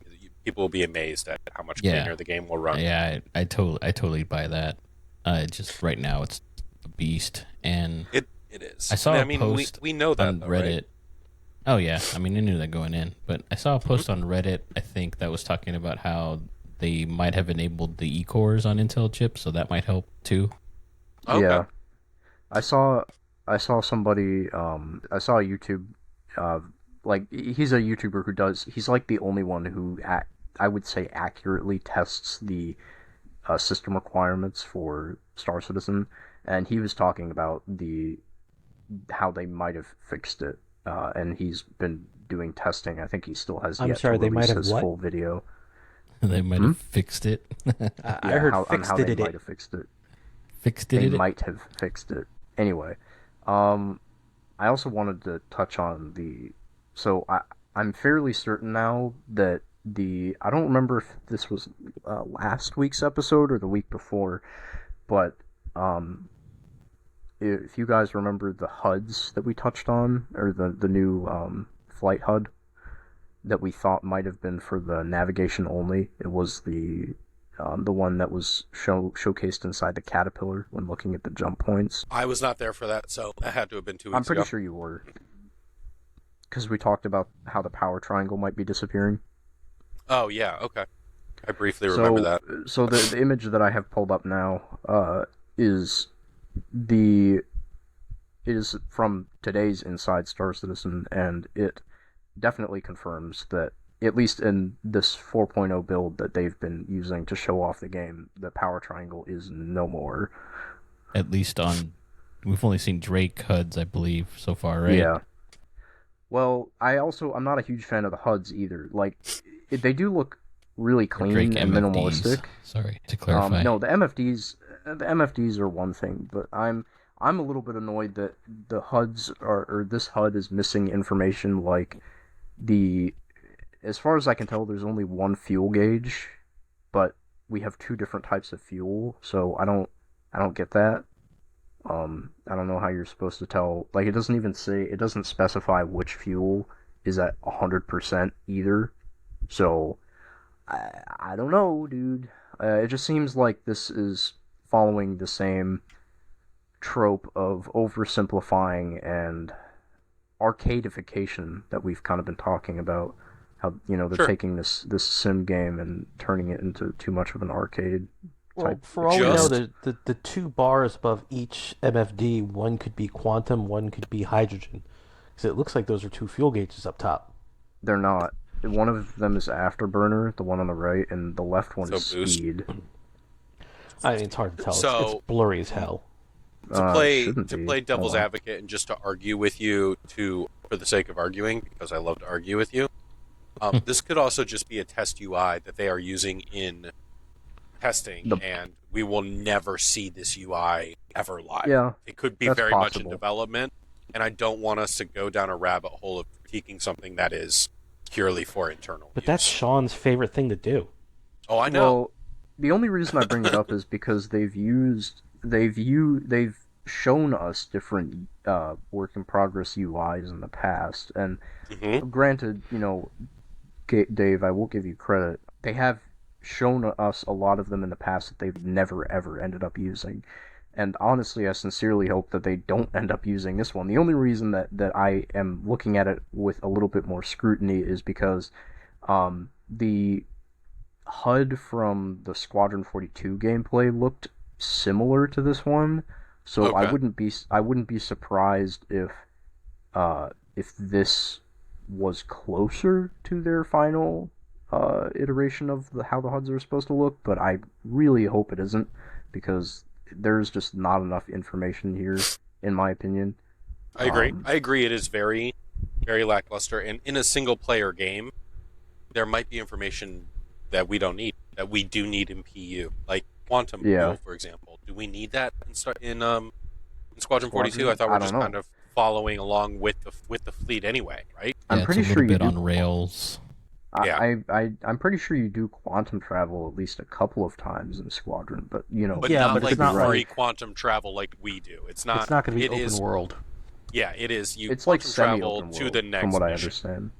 people will be amazed at how much cleaner the game will run. Yeah, I totally buy that. Just right now, it's a beast, and it is. I saw a post we know that on though, Reddit. Right? Oh yeah, I mean I knew that going in, but I saw a post on Reddit. I think that was talking about how they might have enabled the e-cores on Intel chips, so that might help too. Okay. Yeah, I saw somebody. I saw a YouTube. Like he's a YouTuber who does. He's like the only one who I would say accurately tests the system requirements for Star Citizen, and he was talking about how they might have fixed it. And he's been doing testing. I think he still has yet to release his full video. They might have fixed it. I heard how they might have fixed it. They might have fixed it. Anyway, I also wanted to touch on So I'm fairly certain now that I don't remember if this was last week's episode or the week before, but if you guys remember the HUDs that we touched on, or the new flight HUD that we thought might have been for the navigation only, it was the one that was showcased inside the Caterpillar when looking at the jump points. I was not there for that, so that had to have been 2 weeks ago. I'm pretty sure you were, because we talked about how the power triangle might be disappearing. Oh yeah, okay. I briefly remember that. So the image that I have pulled up now is from today's Inside Star Citizen, and it definitely confirms that, at least in this 4.0 build that they've been using to show off the game, the power triangle is no more. At least we've only seen Drake HUDs, I believe, so far, right? Yeah. Well, I'm not a huge fan of the HUDs either. Like, they do look really clean and minimalistic. Sorry, to clarify. No, the MFDs are one thing, but I'm a little bit annoyed that the HUDs or this HUD is missing information like as far as I can tell, there's only one fuel gauge, but we have two different types of fuel, so I don't get that. I don't know how you're supposed to tell. Like, it doesn't specify which fuel is at 100% either. So I don't know, dude. It just seems like this is following the same trope of oversimplifying and arcadification that we've kind of been talking about. How, they're taking this sim game and turning it into too much of an arcade. Well, for all we know, the two bars above each MFD, one could be quantum, one could be hydrogen. Because it looks like those are two fuel gauges up top. They're not. One of them is afterburner, the one on the right, and the left one is boost. speed. I mean, it's hard to tell. It's blurry as hell. To play devil's advocate and just to argue with you for the sake of arguing, because I love to argue with you, this could also just be a test UI that they are using in testing, and we will never see this UI ever live. Yeah, it could be very much in development, and I don't want us to go down a rabbit hole of critiquing something that is purely for internal use. But that's Sean's favorite thing to do. Oh, I know. Well, the only reason I bring it up is because they've shown us different work in progress UIs in the past, and granted, Dave, I will give you credit. They have shown us a lot of them in the past that they've never ever ended up using, and honestly, I sincerely hope that they don't end up using this one. The only reason that I am looking at it with a little bit more scrutiny is because the HUD from the Squadron 42 gameplay looked similar to this one, so I wouldn't be surprised if this was closer to their final iteration of how the HUDs are supposed to look, but I really hope it isn't, because there's just not enough information here, in my opinion. I agree. It is very, very lackluster, and in a single-player game, there might be information that we don't need, that we do need in PU, like quantum, for example. Do we need that in Squadron 42? I thought we're just kind of following along with the fleet anyway, right? I'm pretty sure you do. On rails. Yeah. I'm pretty sure you do quantum travel at least a couple of times in Squadron, but But Yeah, not but it's like not free like quantum travel like we do. It's not. it's not going to be It open is. world. Yeah, it is. You it's like quantum travel semi-open to the world, from next what I mission. understand.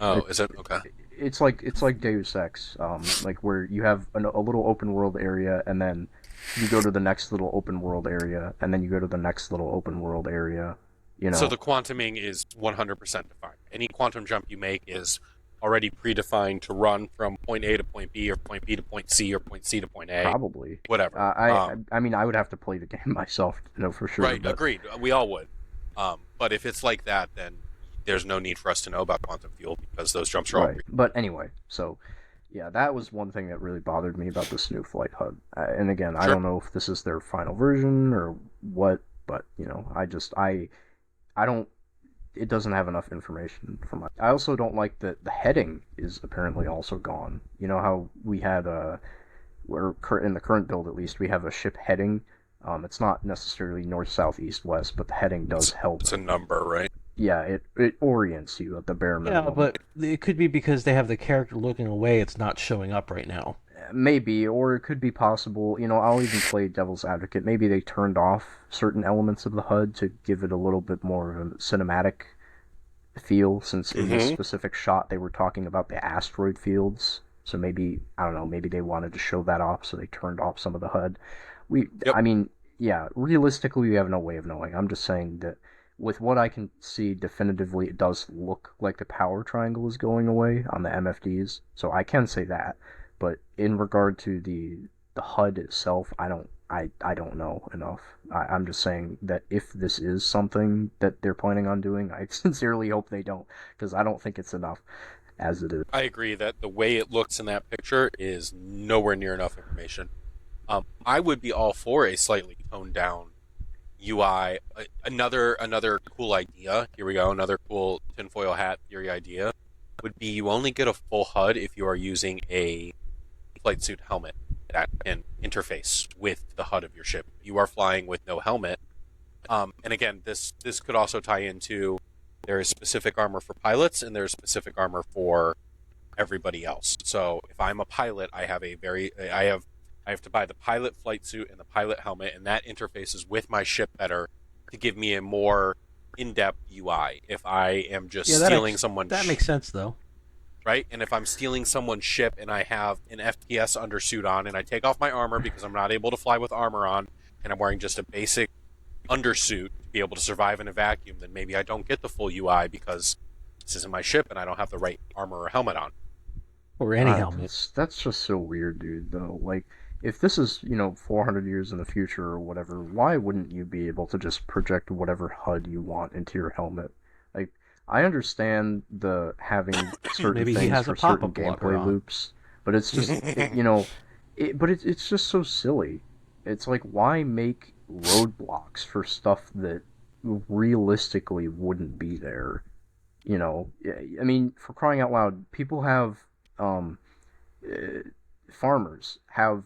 Oh, It, is it okay? it's like Deus Ex, like where you have a little open world area, and then you go to the next little open world area, and then you go to the next little open world area. You So know, the quantuming is 100% defined. Any quantum jump you make is already predefined to run from point A to point B, or point B to point C, or point C to point A, probably. whatever. I mean, I would have to play the game myself to know for sure. Right, But agreed. We all would. But if it's like that, then there's no need for us to know about quantum fuel because those jumps are all right. But anyway, so yeah, that was one thing that really bothered me about this new flight HUD. And again, I Sure. don't know if this is their final version or what, but you know, I don't. It doesn't have enough information for my. I also don't like that the heading is apparently also gone. You know how we had in the current build at least we have a ship heading. It's not necessarily north, south, east, west, but the heading does help. It's a number, right? Yeah, it orients you at the bare minimum. Yeah, but it could be because they have the character looking away. It's not showing up right now. Maybe, or it could be possible. You know, I'll even play devil's advocate. Maybe they turned off certain elements of the HUD to give it a little bit more of a cinematic feel, since in this specific shot they were talking about the asteroid fields. So maybe, I don't know, maybe they wanted to show that off, so they turned off some of the HUD. Yep. I mean, yeah, realistically, we have no way of knowing. I'm just saying that with what I can see definitively, it does look like the power triangle is going away on the MFDs. So I can say that. But in regard to the HUD itself, I don't know enough. I'm just saying that if this is something that they're planning on doing, I sincerely hope they don't, because I don't think it's enough as it is. I agree that the way it looks in that picture is nowhere near enough information. I would be all for a slightly toned down UI. Another cool idea. Here we go. Another cool tinfoil hat theory idea would be you only get a full HUD if you are using a flight suit helmet that can interface with the HUD of your ship. You are flying with no helmet. And again, this could also tie into there is specific armor for pilots and there is specific armor for everybody else. So if I'm a pilot, I have to buy the pilot flight suit and the pilot helmet, and that interfaces with my ship better to give me a more in-depth UI. If I am just stealing someone's that makes sense though. Right? And if I'm stealing someone's ship and I have an FPS undersuit on and I take off my armor because I'm not able to fly with armor on and I'm wearing just a basic undersuit to be able to survive in a vacuum, then maybe I don't get the full UI because this isn't my ship and I don't have the right armor or helmet on. Or any helmet. That's just so weird, dude, though. Like, if this is, 400 years in the future or whatever, why wouldn't you be able to just project whatever HUD you want into your helmet? Like, I understand the having certain Maybe he things has for a certain pop-up blocker gameplay on. loops, but it's just, it's just so silly. It's like, why make roadblocks for stuff that realistically wouldn't be there? I mean, for crying out loud, people have, farmers have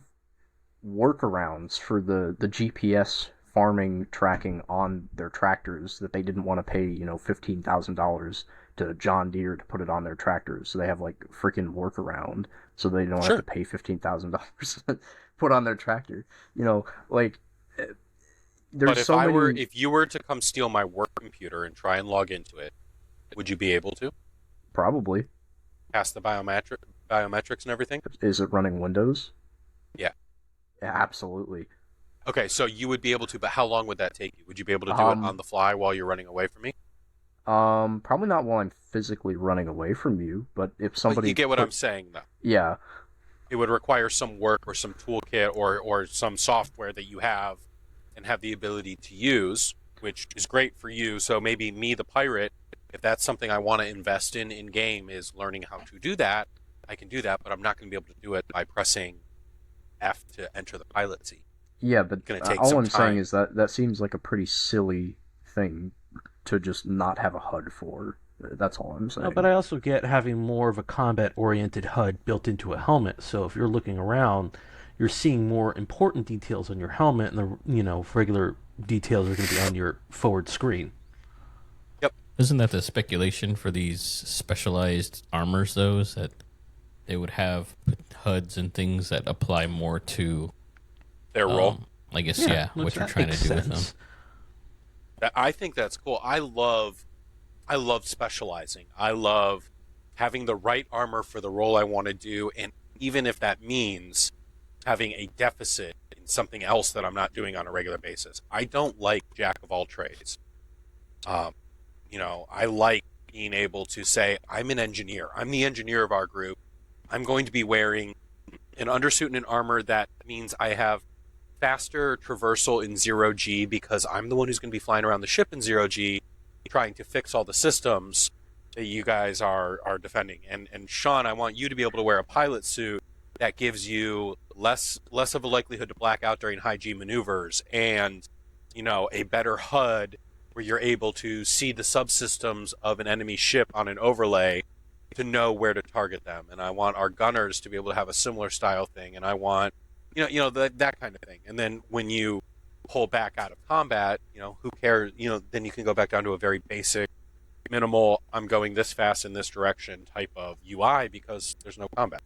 workarounds for the GPS farming tracking on their tractors that they didn't want to pay, $15,000 to John Deere to put it on their tractors. So they have like freaking workaround so they don't have to pay $15,000 to put on their tractor. Like there's But so if you were to come steal my work computer and try and log into it, would you be able to probably. pass the biometrics and everything? Is it running Windows? Yeah. Yeah, absolutely. Okay, so you would be able to, but how long would that take you? Would you be able to do it on the fly while you're running away from me? Probably not while I'm physically running away from you, but if somebody... But you get what I'm saying, though. Yeah. It would require some work or some toolkit or some software that you have and have the ability to use, which is great for you. So maybe me, the pirate, if that's something I want to invest in game, is learning how to do that, I can do that, but I'm not going to be able to do it by pressing F to enter the pilot seat. Yeah, but take all some I'm saying time. is that seems like a pretty silly thing to just not have a HUD for. That's all I'm saying. No, but I also get having more of a combat-oriented HUD built into a helmet. So if you're looking around, you're seeing more important details on your helmet, and the regular details are going to be on your forward screen. Yep. Isn't that the speculation for these specialized armors, though, is that they would have HUDs and things that apply more to Their role. I guess, Yeah, what which you're that trying to makes do with them. sense. I think that's cool. I love specializing. I love having the right armor for the role I want to do, and even if that means having a deficit in something else that I'm not doing on a regular basis. I don't like jack of all trades. I like being able to say, I'm an engineer. I'm the engineer of our group. I'm going to be wearing an undersuit and an armor that means I have faster traversal in 0G because I'm the one who's going to be flying around the ship in 0G trying to fix all the systems that you guys are defending. And Sean, I want you to be able to wear a pilot suit that gives you less of a likelihood to black out during high G maneuvers and, a better HUD where you're able to see the subsystems of an enemy ship on an overlay to know where to target them. And I want our gunners to be able to have a similar style thing. And I want, that kind of thing. And then when you pull back out of combat, who cares? Then you can go back down to a very basic, minimal, I'm going this fast in this direction type of UI because there's no combat.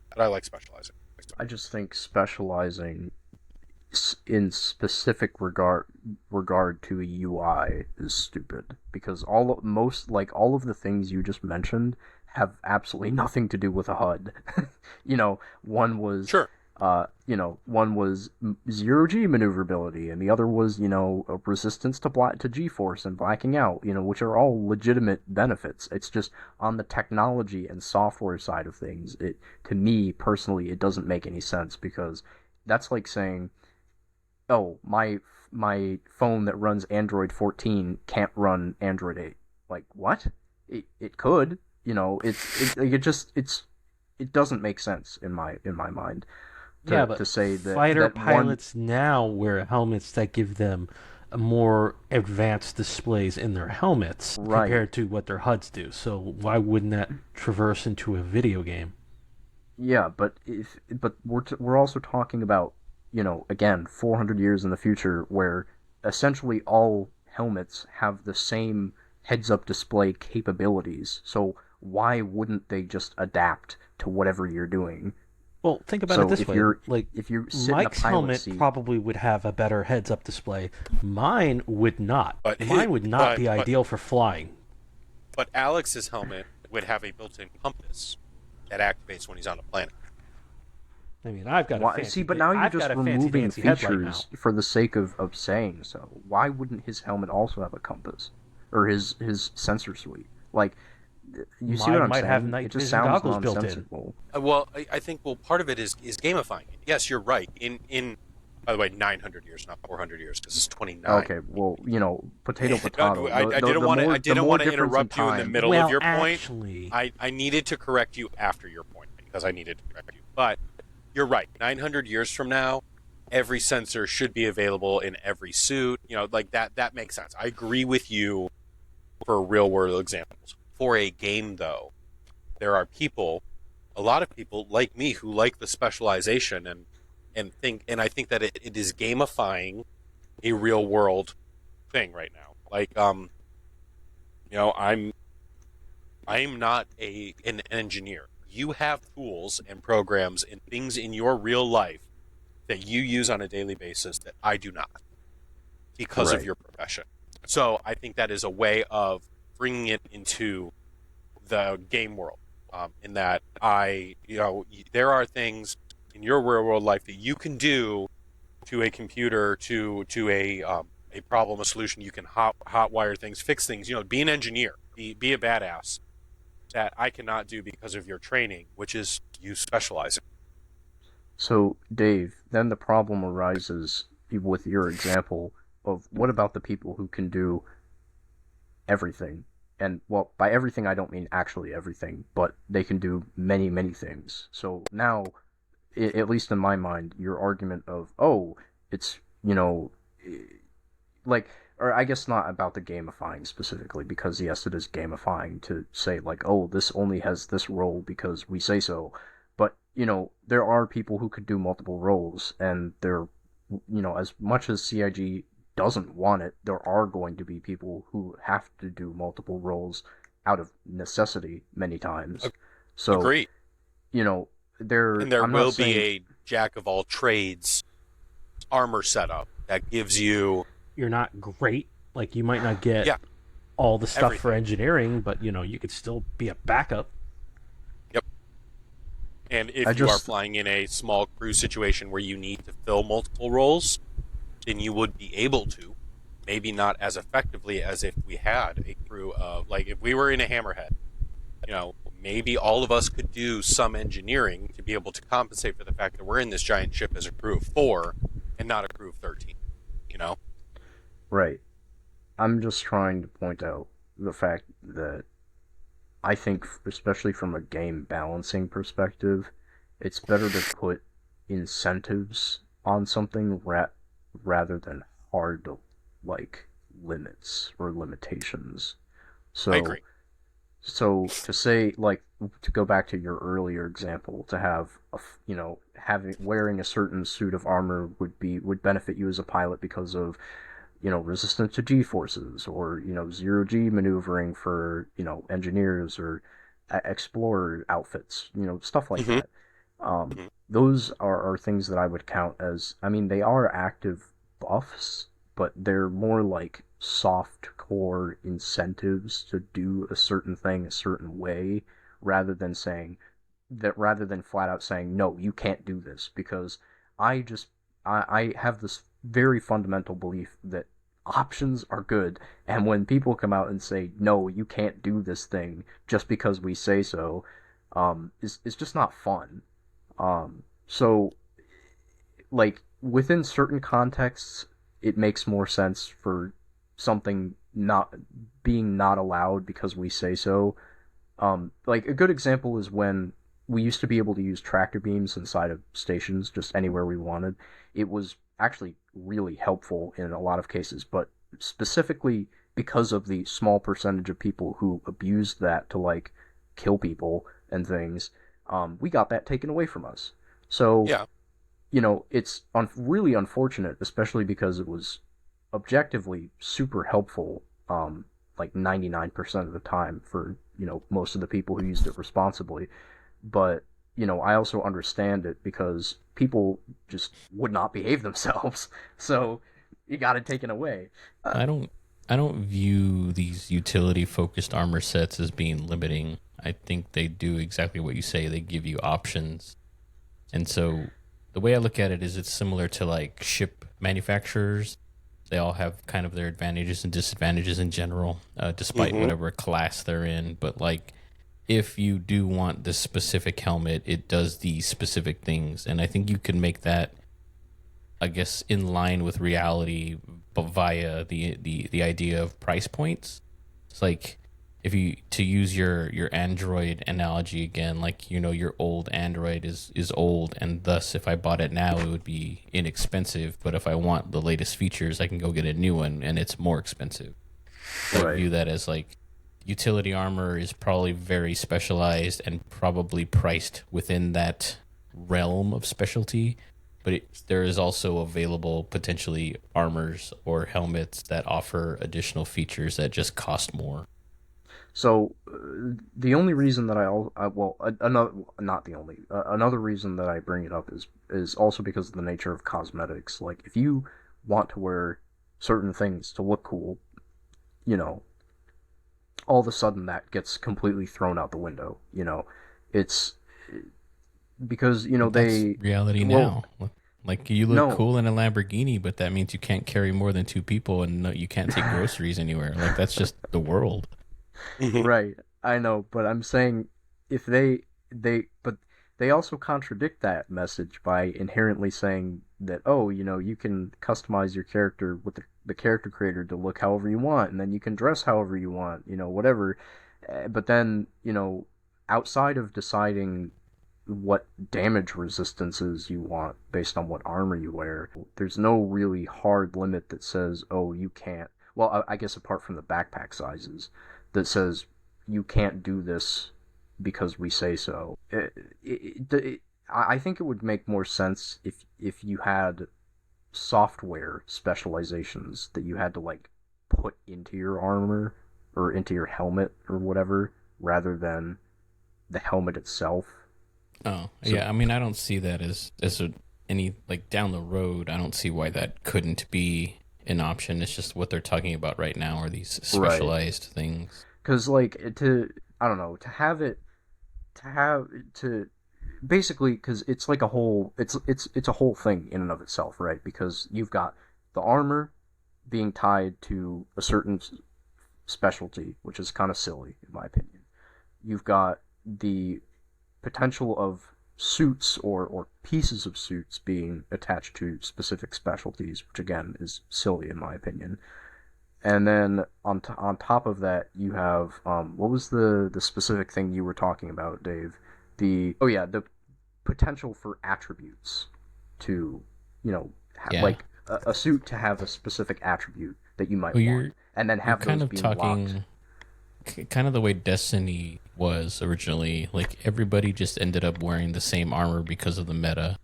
But I like specializing. I just think specializing in specific regard to a UI is stupid because all of the things you just mentioned have absolutely nothing to do with a HUD. One was sure. One was 0G maneuverability, and the other was, a resistance to G-force and blacking out, which are all legitimate benefits. It's just on the technology and software side of things, to me, personally, it doesn't make any sense, because that's like saying, oh, my phone that runs Android 14 can't run Android 8. Like, what? It could, it doesn't make sense in my mind. But to say that fighter pilots now wear helmets that give them more advanced displays in their helmets compared to what their HUDs do. So why wouldn't that traverse into a video game? Yeah, but we're also talking about, again, 400 years in the future, where essentially all helmets have the same heads-up display capabilities. So why wouldn't they just adapt to whatever you're doing? Well, think about it this way. If you sit Mike's in a helmet seat, probably would have a better heads-up display. Mine would not. Mine would not be ideal for flying. But Alex's helmet would have a built-in compass that activates when he's on a planet. I mean, I've got a fancy... See, but now you're just removing features now. for the sake of saying so. Why wouldn't his helmet also have a compass? Or his sensor suite? Like... You see what I'm saying? Have night it just vision sounds goggles nonsensical. Well, I think part of it is gamifying it. Yes, you're right. In by the way, 900 years, not 400 years, because it's 29. Okay, well, potato. I didn't want to interrupt you in the middle of your point. I needed to correct you after your point because I needed to correct you. But you're right. 900 years from now, every sensor should be available in every suit. Like that. That makes sense. I agree with you for real world examples. For a game, though, there are a lot of people like me who like the specialization and I think that it is gamifying a real world thing right now. Like, I'm not an engineer. You have tools and programs and things in your real life that you use on a daily basis that I do not because of your profession. So I think that is a way of bringing it into the game world, in that there are things in your real world life that you can do to a computer, to a problem, a solution. You can hotwire things, fix things. Be an engineer, be a badass that I cannot do because of your training, which is you specializing. So, Dave, then the problem arises with your example of what about the people who can do everything? And, well, by everything I don't mean actually everything, but they can do many, many things. So now, at least in my mind, your argument of, it's, or I guess not about the gamifying specifically, because yes, it is gamifying to say, this only has this role because we say so. But, there are people who could do multiple roles, and they're, as much as CIG doesn't want it, there are going to be people who have to do multiple roles out of necessity many times. So, Agree. you know, And there I'm not will be saying, a jack of all trades armor setup that gives you You're not great. Like, you might not get all the stuff for engineering, but, you could still be a backup. Yep. And if you are flying in a small crew situation where you need to fill multiple roles, then you would be able to. Maybe not as effectively as if we had a crew of, like, if we were in a Hammerhead, maybe all of us could do some engineering to be able to compensate for the fact that we're in this giant ship as a crew of 4 and not a crew of 13, Right. I'm just trying to point out the fact that I think, especially from a game balancing perspective, it's better to put incentives on something rather than hard, like, limits or limitations. So, I agree. So to say, like, to go back to your earlier example, to have wearing a certain suit of armor would benefit you as a pilot because of resistance to G forces, or zero G maneuvering for engineers, or explorer outfits, stuff like that. Those are things that I would count as, I mean, they are active buffs, but they're more like soft core incentives to do a certain thing a certain way, rather than flat out saying, no, you can't do this, because I have this very fundamental belief that options are good, and when people come out and say, no, you can't do this thing just because we say so, it's just not fun. So, like, within certain contexts, it makes more sense for something not allowed because we say so. Like, a good example is when we used to be able to use tractor beams inside of stations just anywhere we wanted. It was actually really helpful in a lot of cases, but specifically because of the small percentage of people who abused that to, like, kill people and things, we got that taken away from us. So, it's really unfortunate, especially because it was objectively super helpful, like 99% of the time for, most of the people who used it responsibly. But, I also understand it because people just would not behave themselves. So you got it taken away. I don't view these utility focused armor sets as being limiting. I think they do exactly what you say. They give you options. And so the way I look at it is it's similar to, like, ship manufacturers. They all have kind of their advantages and disadvantages in general, despite whatever class they're in. But, like, if you do want this specific helmet, it does these specific things. And I think you can make that, I guess, in line with reality, but via the idea of price points. It's like, if you, to use your Android analogy again, like, your old Android is old, and thus if I bought it now, it would be inexpensive. But if I want the latest features, I can go get a new one, and it's more expensive. So I view that as, like, utility armor is probably very specialized and probably priced within that realm of specialty. But there is also available potentially armors or helmets that offer additional features that just cost more. So, the only reason that another reason that I bring it up is also because of the nature of cosmetics. Like, if you want to wear certain things to look cool, all of a sudden that gets completely thrown out the window. It's because, That's reality now. Like, you look cool in a Lamborghini, but that means you can't carry more than 2 people, and you can't take groceries anywhere. Like, that's just the world. Right, I know, but I'm saying if but they also contradict that message by inherently saying that, you can customize your character with the character creator to look however you want, and then you can dress however you want, whatever. But then, outside of deciding what damage resistances you want based on what armor you wear, there's no really hard limit that says, oh, you can't. Well, I guess apart from the backpack sizes, that says you can't do this because we say so. I think it would make more sense if you had software specializations that you had to like put into your armor or into your helmet or whatever, rather than the helmet itself. Oh, so, yeah. I mean, I don't see that as any like down the road. I don't see why that couldn't be an option. It's just what they're talking about right now are these specialized things. Because like I don't know, basically, because it's like a whole, it's a whole thing in and of itself, right? Because you've got the armor being tied to a certain specialty, which is kind of silly in my opinion. You've got the potential of suits or pieces of suits being attached to specific specialties, which again is silly in my opinion. And then on top of that, you have what was the specific thing you were talking about, Dave? The potential for attributes to, like a suit to have a specific attribute that you might want, and then have those being locked. Kind of the way Destiny was originally, like everybody just ended up wearing the same armor because of the meta.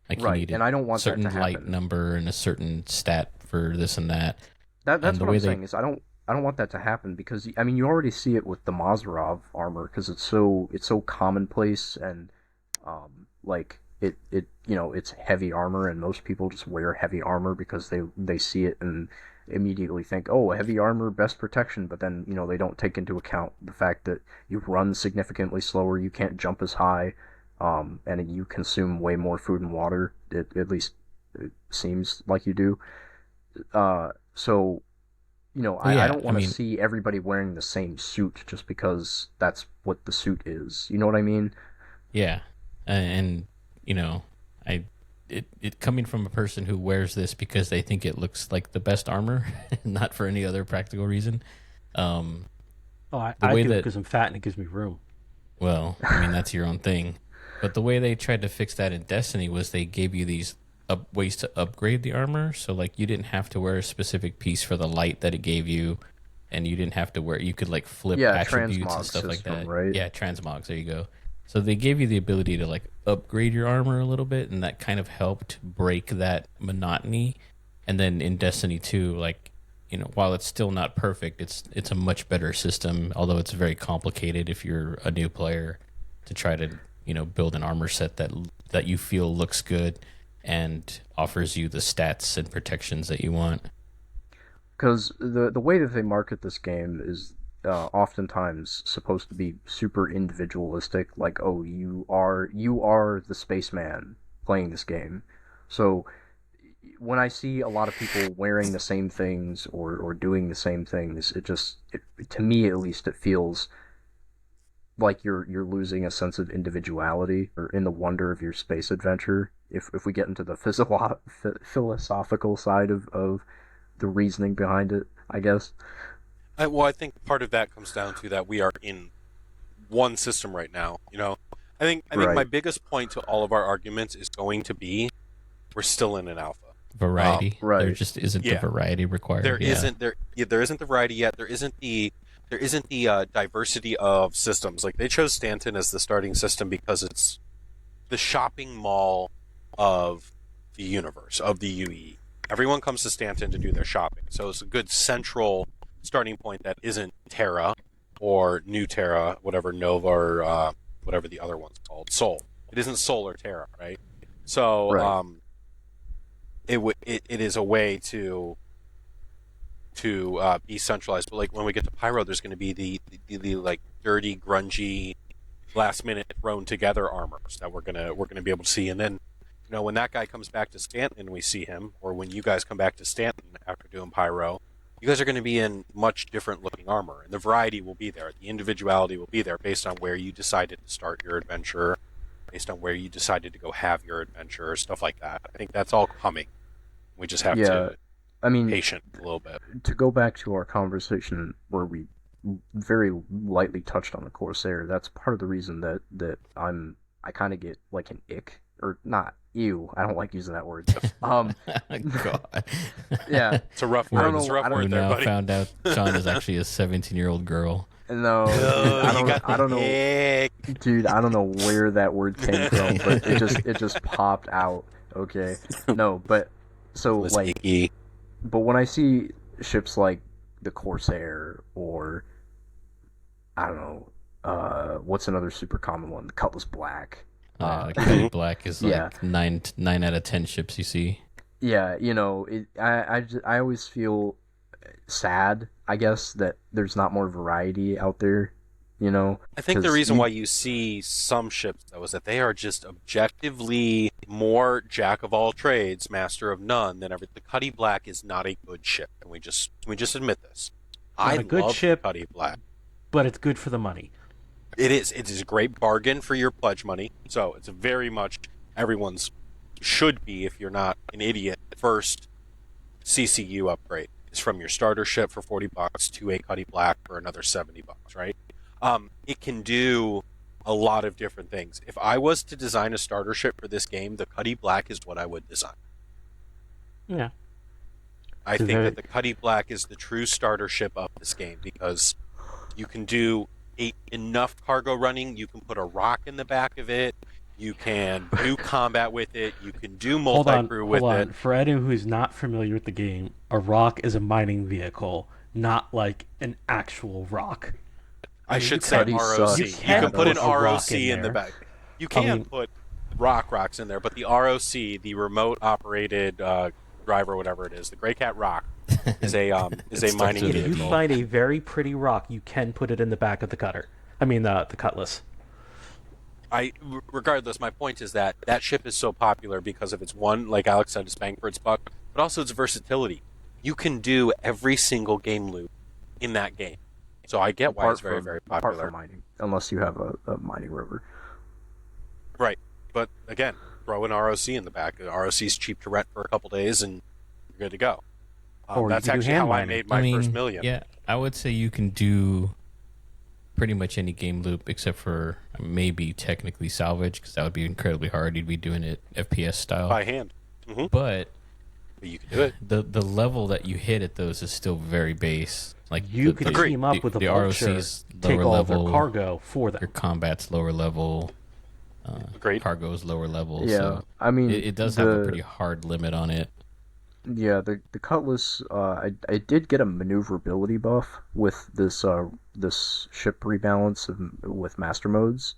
Like you needed and I don't want a certain that to happen. light number and a certain stat for this and that. That's what I'm saying is I don't want that to happen, because I mean you already see it with the Mazarov armor, because it's so commonplace, and like it's heavy armor, and most people just wear heavy armor because they see it and immediately think, oh, heavy armor, best protection, but then they don't take into account the fact that you run significantly slower, you can't jump as high, and you consume way more food and water. At least it seems like you do. So I don't want to see everybody wearing the same suit just because that's what the suit is. You know what I mean? Yeah, and it coming from a person who wears this because they think it looks like the best armor, not for any other practical reason. I do it because I'm fat and it gives me room. Well, I mean, that's your own thing. But the way they tried to fix that in Destiny was they gave you these ways to upgrade the armor. So, like, you didn't have to wear a specific piece for the light that it gave you, and you didn't have to wear... You could, like, flip attributes and stuff like that. Right? Yeah, transmogs. There you go. So they gave you the ability to like upgrade your armor a little bit, and that kind of helped break that monotony. And then in Destiny 2, like, while it's still not perfect, it's a much better system, although it's very complicated if you're a new player to try to, build an armor set that you feel looks good and offers you the stats and protections that you want. Because the way that they market this game is oftentimes supposed to be super individualistic, like, oh, you are the spaceman playing this game. So when I see a lot of people wearing the same things or doing the same things, it to me at least, it feels like you're losing a sense of individuality or in the wonder of your space adventure. If we get into the philosophical side of the reasoning behind it, I guess. I think part of that comes down to that we are in one system right now. I think my biggest point to all of our arguments is going to be we're still in an alpha. Variety, There just isn't the variety required. There isn't the variety yet. There isn't the diversity of systems. Like, they chose Stanton as the starting system because it's the shopping mall of the universe, of the UE. Everyone comes to Stanton to do their shopping, so it's a good central starting point that isn't Terra or New Terra, whatever, Nova, or whatever the other one's called, Sol. It isn't Sol or Terra, right? So it is a way to be centralized. But like when we get to Pyro, there's going to be the like dirty, grungy, last minute thrown together armors that we're gonna be able to see. And then when that guy comes back to Stanton and we see him, or when you guys come back to Stanton after doing Pyro, you guys are going to be in much different looking armor, and the variety will be there. The individuality will be there based on where you decided to start your adventure, based on where you decided to go have your adventure, stuff like that. I think that's all coming. We just have to be patient a little bit. To go back to our conversation where we very lightly touched on the Corsair, that's part of the reason that I kind of get like an ick, or not. Ew, I don't like using that word. God. Yeah. It's a rough word. It's a rough word there, buddy. Found out Sean is actually a 17-year-old girl. No, I don't know. Dude, I don't know where that word came from, but it just popped out. Okay. No, but So It's like, icky. but when I see ships like the Corsair or I don't know, what's another super common one? The Cutlass Black. Like Cutlass Black is like yeah. 9 out of 10 ships you see. Yeah, I always feel sad, I guess, that there's not more variety out there, I think the 'cause reason why you see some ships, though, is that they are just objectively more jack of all trades, master of none than every. The Cutty Black is not a good ship. Can we just admit this? Not a good love ship. Cutty Black. But it's good for the money. It is. It is a great bargain for your pledge money. So it's very much everyone's should be, if you're not an idiot, first CCU upgrade is from your starter ship for $40 to a Cutty Black for another $70, right? It can do a lot of different things. If I was to design a starter ship for this game, the Cutty Black is what I would design. Yeah. I think that the Cutty Black is the true starter ship of this game because you can do enough cargo running. You can put a rock in the back of it. You can do combat with it. You can do multi-crew with it. For anyone who's not familiar with the game, a rock is a mining vehicle, not like an actual rock. I should say Cutty ROC. sucks. You can can put an put a rock ROC in in the there. back. You can put rocks in there, but the ROC, the remote operated driver, whatever it is, the Grey Cat Rock, is a mining stuck to If the you vehicle. find a very pretty rock, you can put it in the back of the cutter. I mean, the Cutlass. Regardless, my point is that ship is so popular because of its one, like Alex said, it's bang for its buck, but also its versatility. You can do every single game loop in that game. So I get why it's very, very Apart popular. from mining, unless you have a mining river. Right. But again, throw an ROC in the back. The ROC is cheap to rent for a couple days and you're good to go. Or you That's can do actually hand how I mining. made my first million. Yeah, I would say you can do pretty much any game loop except for maybe technically salvage because that would be incredibly hard. You'd be doing it FPS style. By hand. But But you can do it. the level that you hit at those is still very base. Like You could team up with a the vulture, ROC's take lower all level, their cargo for your them. combat's lower level, Agreed. cargo's lower level. Yeah, So I mean, it does have a pretty hard limit on it. Yeah, the Cutlass. I did get a maneuverability buff with this ship rebalance with master modes.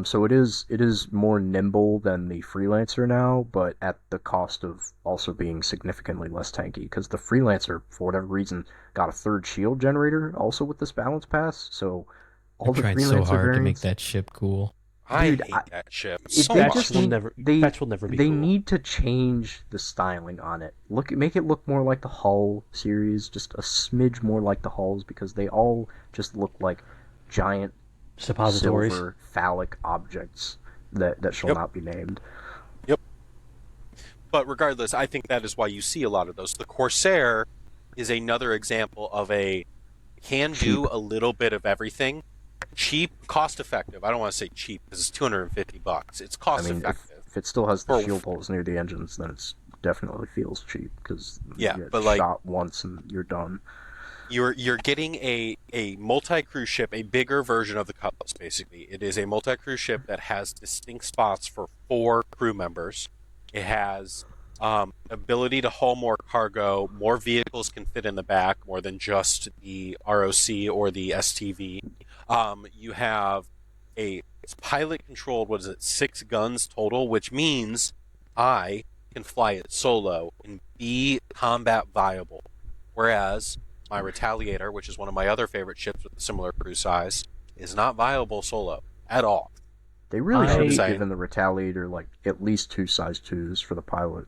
So it is more nimble than the Freelancer now, but at the cost of also being significantly less tanky. Because the Freelancer, for whatever reason, got a third shield generator also with this balance pass. So all the Tried Freelancer so hard to make variants, that ship cool. Dude, Dude, I hate that ship it- so they much. just will need- never- they Fetch will never be they cool. need to change the styling on it. Make it look more like the Hull series, just a smidge more like the Hulls, because they all just look like giant Suppositories. silver phallic objects that shall Yep. not be named. But regardless, I think that is why you see a lot of those. The Corsair is another example of a can do a little bit of everything. Cheap, cost effective. I don't want to say cheap because it's $250. It's I cost mean, effective. if it still has the For- shield holes near the engines, then it's definitely feels cheap because Yeah, you get but, like- shot once and you're done. You're getting a multi-crew ship, a bigger version of the Cutlass, basically. It is a multi-crew ship that has distinct spots for 4 crew members. It has ability to haul more cargo. More vehicles can fit in the back, more than just the ROC or the STV. You have it's pilot-controlled, 6 guns total, which means I can fly it solo and be combat viable. Whereas my Retaliator, which is one of my other favorite ships with a similar crew size, is not viable solo at all. They really I- should have Saying. given the Retaliator like at least 2 size 2s for the pilot.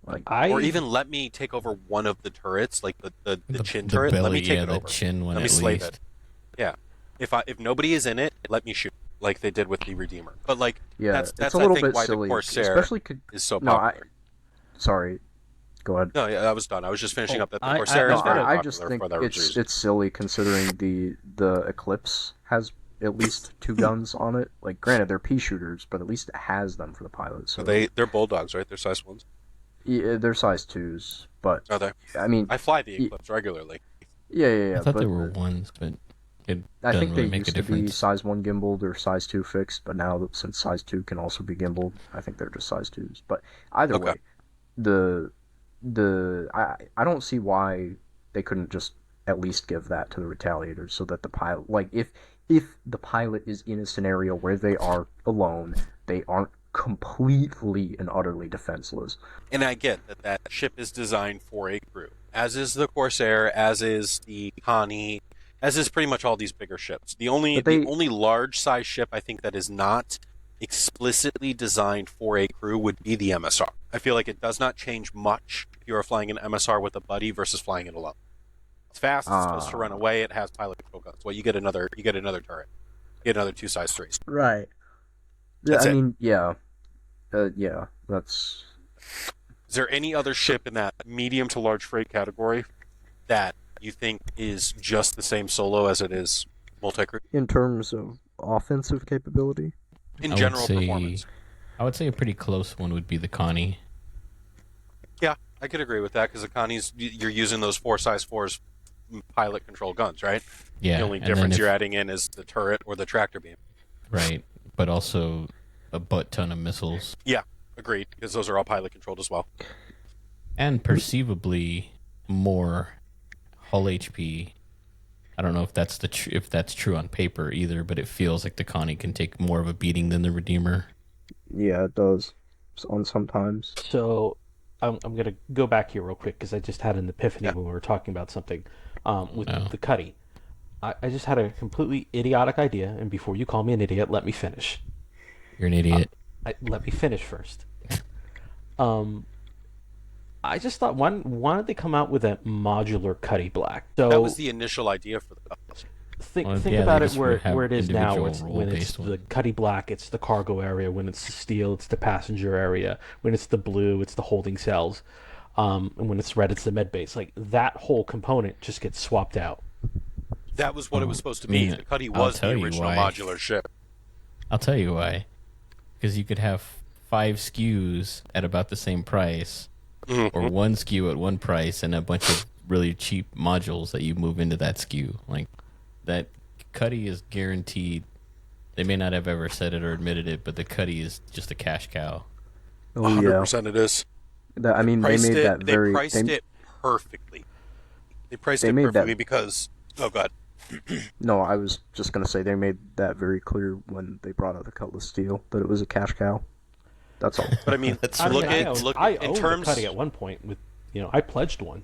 Like Or even let me take over one of the turrets, like the chin turret. belly, Let me take yeah, it the over. chin one Let me at slave least. it. Yeah. If nobody is in it, let me shoot, like they did with the Redeemer. But like yeah, that's it's a I little think bit why silly, the Corsair especially is so no, popular. sorry, go ahead. No, yeah, I was done. I was just finishing up that the I- Corsair I- is very I popular just think for that reason. it's silly considering the Eclipse has at least 2 guns on it. Like, granted, they're pea shooters, but at least it has them for the pilot. So They're bulldogs, right? They're size 1s. yeah, they're size 2s, but Are they? I mean, I fly the Eclipse regularly. yeah. I thought but they were ones, but it I doesn't think they really make used a to be difference. size 1 gimbaled or size 2 fixed, but now since size 2 can also be gimbaled, I think they're just size 2s. But either Okay. way, the I don't see why they couldn't just at least give that to the Retaliators so that the pilot, like, if the pilot is in a scenario where they are alone, they aren't completely and utterly defenseless. And I get that that ship is designed for a crew, as is the Corsair, as is the Connie, as is pretty much all these bigger ships. The only large size ship I think that is not explicitly designed for a crew would be the MSR. I feel like it does not change much if you are flying an MSR with a buddy versus flying it alone. It's fast, it's supposed to run away, it has pilot control guns. Well, you get another turret. You get another 2 size 3s. Right. That's I it. mean, yeah. Yeah, that's... Is there any other ship in that medium to large freight category that you think is just the same solo as it is multi-crew? In terms of offensive capability? In general performance. I would say a pretty close one would be the Connie. Yeah, I could agree with that, because the Connie's, you're using those 4 size 4s pilot control guns, right? Yeah. The only difference you're adding in is the turret or the tractor beam. Right, but also a butt ton of missiles. Yeah, agreed, because those are all pilot controlled as well. And perceivably more hull HP. I don't know if that's if that's true on paper either, but it feels like the Connie can take more of a beating than the Redeemer. Yeah, it does. On sometimes. So I'm going to go back here real quick because I just had an epiphany when we were talking about something with the Cuddy. I just had a completely idiotic idea, and before you call me an idiot, let me finish. You're an idiot. Let me finish first. I just thought, why don't they come out with a modular Cuddy Black? So That was the initial idea for the Cutlass. think yeah, about they it just where have it is now. individual When it's role-based the ones. Cuddy Black, it's the cargo area. When it's the steel, it's the passenger area. When it's the blue, it's the holding cells. And when it's red, it's the med base. Like, that whole component just gets swapped out. That was what it was supposed to be. mean, The Cuddy I'll was the tell you original why. modular ship. I'll tell you why. Because you could have 5 SKUs at about the same price, or 1 SKU at one price, and a bunch of really cheap modules that you move into that SKU. Like, that Cuddy is guaranteed. They may not have ever said it or admitted it, but the Cuddy is just a cash cow. Oh, yeah. 100% it is. I mean, they made that very... They priced it perfectly. They priced They it made perfectly that- because... Oh, God. No, I was just going to say they made that very clear when they brought out the Cutlass Steel, that it was a cash cow. That's all. But I mean, I in owned terms a Cuddy at one point. With I pledged one.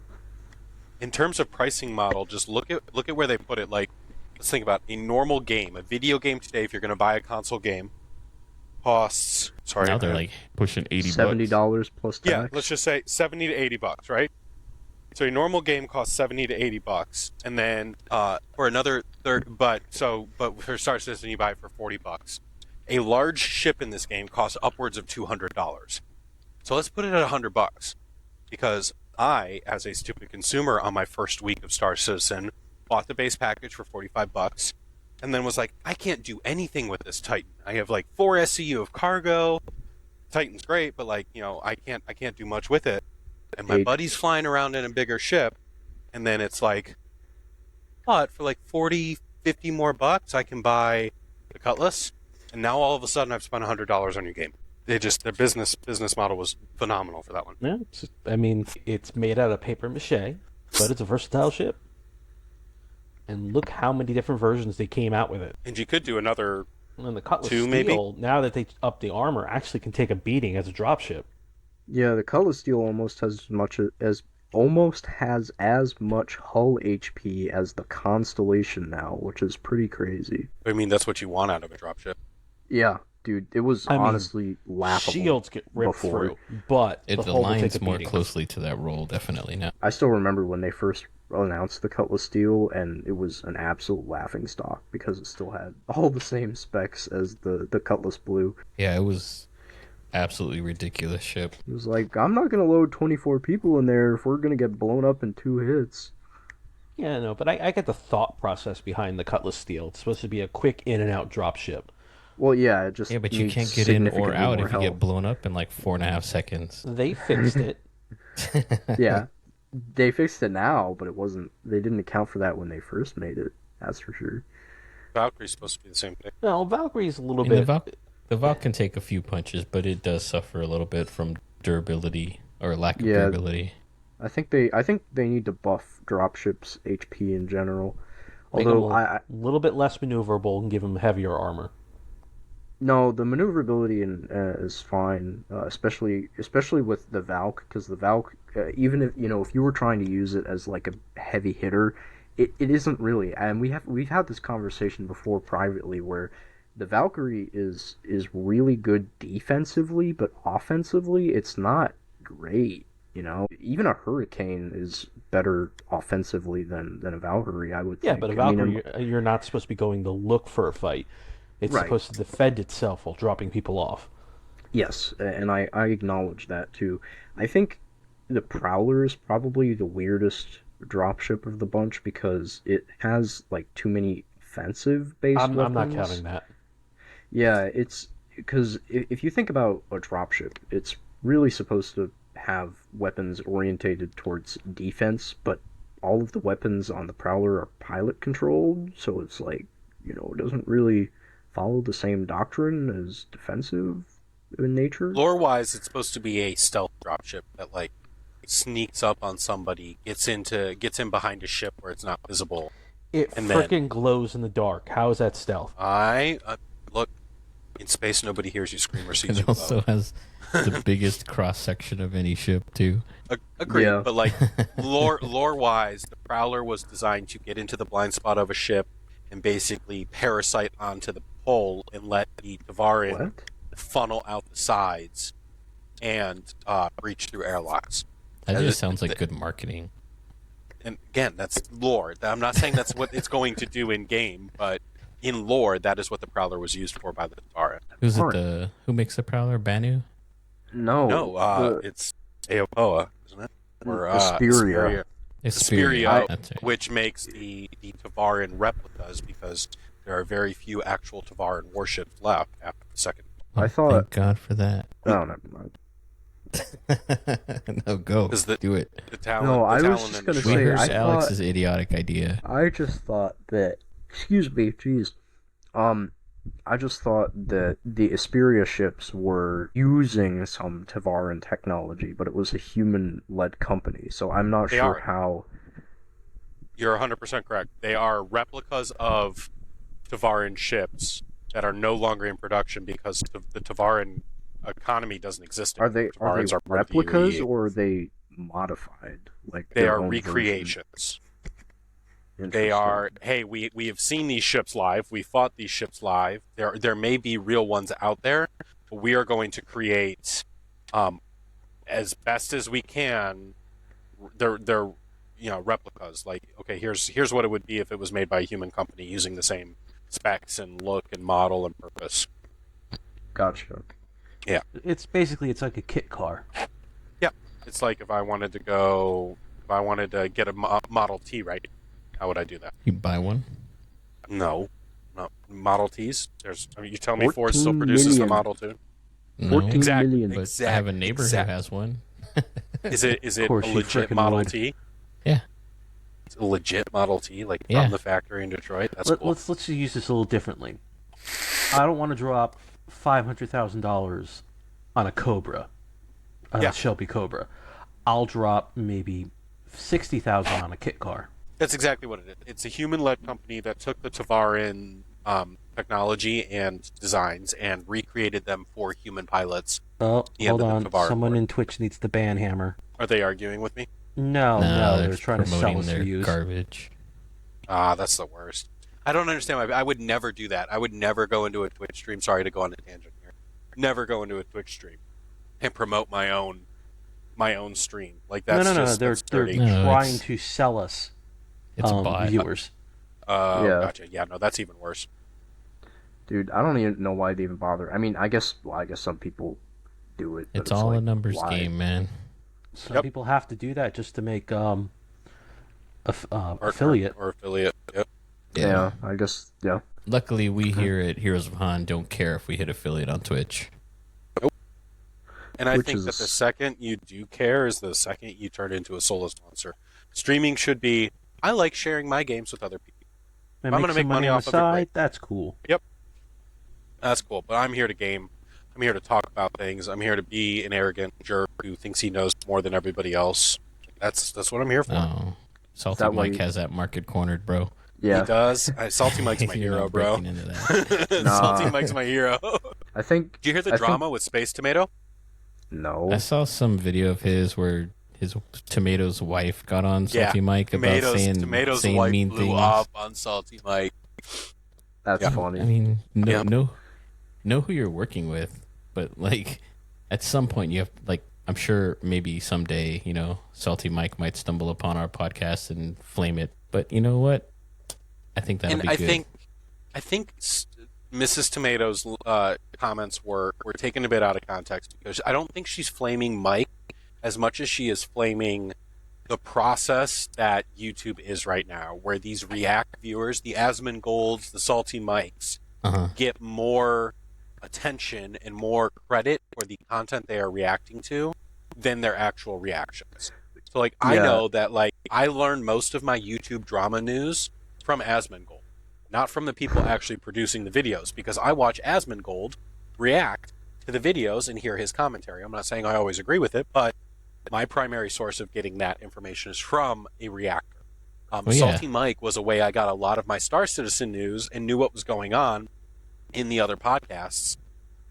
in terms of pricing model, just look at where they put it. Like, let's think about a normal game, a video game today. If you're going to buy a console game, costs. Sorry, Now they're like pushing $80. $70 plus tax. yeah, let's just say $70 to $80, right? So a normal game costs $70 to $80, and then for another but for Star Citizen you buy it for $40. A large ship in this game costs upwards of $200. So let's put it at $100, because I, as a stupid consumer on my first week of Star Citizen, bought the base package for $45, and then was like, I can't do anything with this Titan. I have like 4 SCU of cargo. Titan's great, but like I can't do much with it. And my buddy's flying around in a bigger ship, and then it's like, but for like 40, 50 more bucks, I can buy the Cutlass, and now all of a sudden I've spent $100 on your game. Their business model was phenomenal for that one. Yeah, it's made out of paper mache, but it's a versatile ship. And look how many different versions they came out with it. And you could do another And the Cutlass 2, Steel, maybe? now that they upped the armor, actually can take a beating as a dropship. Yeah, the Cutlass Steel almost has as much hull HP as the Constellation now, which is pretty crazy. I mean, that's what you want out of a dropship. Yeah, dude, it was honestly laughable. Shields get ripped before. through, but It the hull will take aligns a more beating. closely to that role, definitely now. I still remember when they first announced the Cutlass Steel, and it was an absolute laughing stock because it still had all the same specs as the Cutlass Blue. Yeah, it was absolutely ridiculous ship. It was like, I'm not gonna load 24 people in there if we're gonna get blown up in 2 hits. Yeah, no, but I get the thought process behind the Cutlass Steel. It's supposed to be a quick in and out dropship. Well, yeah, it just Yeah, but you needs can't get in or significantly out more if you help. get blown up in like 4.5 seconds. They fixed it. Yeah, they fixed it now, but it wasn't. They didn't account for that when they first made it. That's for sure. Valkyrie's supposed to be the same thing. No, Valkyrie's a little I mean, bit. the Valk can take a few punches, but it does suffer a little bit from durability or lack of Yeah. durability. I think they need to buff dropships HP in general. Make them Although a little bit less maneuverable and give them heavier armor. no, the maneuverability is fine, especially with the Valk, because the Valk, even if if you were trying to use it as like a heavy hitter, it isn't really. And we've had this conversation before privately where the Valkyrie is really good defensively, but offensively it's not great. Even a Hurricane is better offensively than a Valkyrie, I would Yeah, think. but a I mean, Valkyrie, you're not supposed to be going to look for a fight. It's right. supposed to defend itself while dropping people off. Yes, and I acknowledge that too. I think the Prowler is probably the weirdest dropship of the bunch because it has like too many offensive based I'm weapons. not counting that. Yeah, it's because if you think about a dropship, it's really supposed to have weapons orientated towards defense, but all of the weapons on the Prowler are pilot controlled, so it's like, it doesn't really follow the same doctrine as defensive in nature. Lore-wise, it's supposed to be a stealth dropship that like sneaks up on somebody, gets in behind a ship where it's not visible. It frickin' glows in the dark. How is that stealth? Look, in space, nobody hears you scream or sees you. It also has the biggest cross section of any ship too. Agreed, Yeah. but like lore-wise, the Prowler was designed to get into the blind spot of a ship and basically parasite onto the hull and let the Tavaran What? funnel out the sides and breach through airlocks. That just sounds like good marketing. And again, that's lore. I'm not saying that's what it's going to do in game, but in lore, that is what the Prowler was used for by the Tavaran. Who's Alright. it? Who makes the Prowler? Banu? No, It's Aopoa, isn't it? Or Asperia. Asperia, That's right. which makes the Tavaran replicas because there are very few actual Tavaran warships left after the second. I thought. Thank God for that. Oh, never mind. No, go. The- Do it. The Talon, No, the I was Talon just and the gonna We say, heard I Alex's idiotic idea. I just thought that. Excuse me, jeez. I just thought that the Asperia ships were using some Tavaran technology, but it was a human-led company, so I'm not They sure are. how. You're 100% correct. They are replicas of Tavaran ships that are no longer in production because the Tavaran economy doesn't exist Are anymore. they are Tavarans they part of the replicas UAE. or are they modified? Like They their are own version? recreations. They Interesting. are, hey, we have seen these ships live. We fought these ships live. There may be real ones out there, but we are going to create, as best as we can, they're replicas. Like, okay, here's what it would be if it was made by a human company using the same specs and look and model and purpose. Gotcha. It's like a kit car. Yeah, it's like if I wanted to get a Model T, right? How would I do that? You buy one? No, Model Ts. You tell me Ford still 14 produces the million. Model 2? No. 14 Exactly. million. But I have a neighbor who has one. Is it a course you legit frickin' Model would. T? Yeah. It's a legit Model T, like Yeah. from the factory in Detroit. That's cool. Let's just use this a little differently. I don't want to drop $500,000 on a Cobra, on Yeah. a Shelby Cobra. I'll drop maybe $60,000 on a kit car. That's exactly what it is. It's a human-led company that took the Tavaran technology and designs and recreated them for human pilots. Oh, Yeah, hold the on. Tavaran Someone board. in Twitch needs the ban hammer. Are they arguing with me? No, they're trying to sell promoting us their views. garbage. That's the worst. I don't understand why. I would never do that. I would never go into a Twitch stream. Sorry to go on a tangent here. Never go into a Twitch stream and promote my own stream. Like that's No. just They're that's dirty. No, trying it's- to sell us It's a bot. viewers. Yeah. Gotcha. Yeah, no, that's even worse. Dude, I don't even know why they even bother. I mean, I guess some people do it. But It's all like, a numbers why? game, man. Some Yep. people have to do that just to make Or- affiliate. or affiliate. Yep. Yeah, I guess. Yeah. Luckily, we here at Heroes of Han don't care if we hit affiliate on Twitch. And I Which think that is- the second you do care is the second you turn into a soulless monster. Streaming should be, I like sharing my games with other people. And I'm make gonna some make money on off the of it, side. great. That's cool. That's cool, but I'm here to game. I'm here to talk about things. I'm here to be an arrogant jerk who thinks he knows more than everybody else. That's what I'm here for. Oh, Salty that why Mike you- has that market cornered, bro. Yeah, He does. Salty Mike's my You're hero, not bro. breaking into that. Nah. Salty Mike's my hero. I think. Did you hear the I drama with Space Tomato? No. I saw some video of his where his Tomato's wife got on Salty Mike about Tomato's saying wife mean blew things. up on Salty Mike. That's Yeah. funny. I mean, Yeah. know who you're working with, but like at some point you have like I'm sure maybe someday Salty Mike might stumble upon our podcast and flame it. But you know what? I think that'll be good. I think Mrs. Tomato's comments were taken a bit out of context because I don't think she's flaming Mike as much as she is flaming the process that YouTube is right now, where these React viewers, the Asmongold's, the Salty Mikes, get more attention and more credit for the content they are reacting to than their actual reactions. So, like, I know that, like, I learned most of my YouTube drama news from Asmongold, not from the people actually producing the videos, because I watch Asmongold react to the videos and hear his commentary. I'm not saying I always agree with it, but my primary source of getting that information is from a reactor. Salty Mike was a way I got a lot of my Star Citizen news and knew what was going on in the other podcasts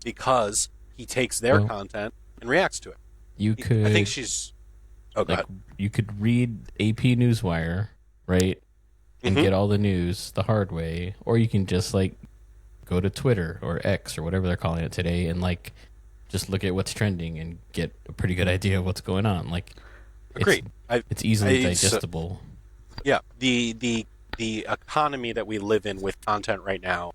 because he takes their content and reacts to it. I think she's... Oh, like, you could read AP Newswire, right? And get all the news the hard way. Or you can just, like, go to Twitter or X or whatever they're calling it today and, like, just look at what's trending and get a pretty good idea of what's going on. Like, agreed. It's easily digestible. Yeah, the economy that we live in with content right now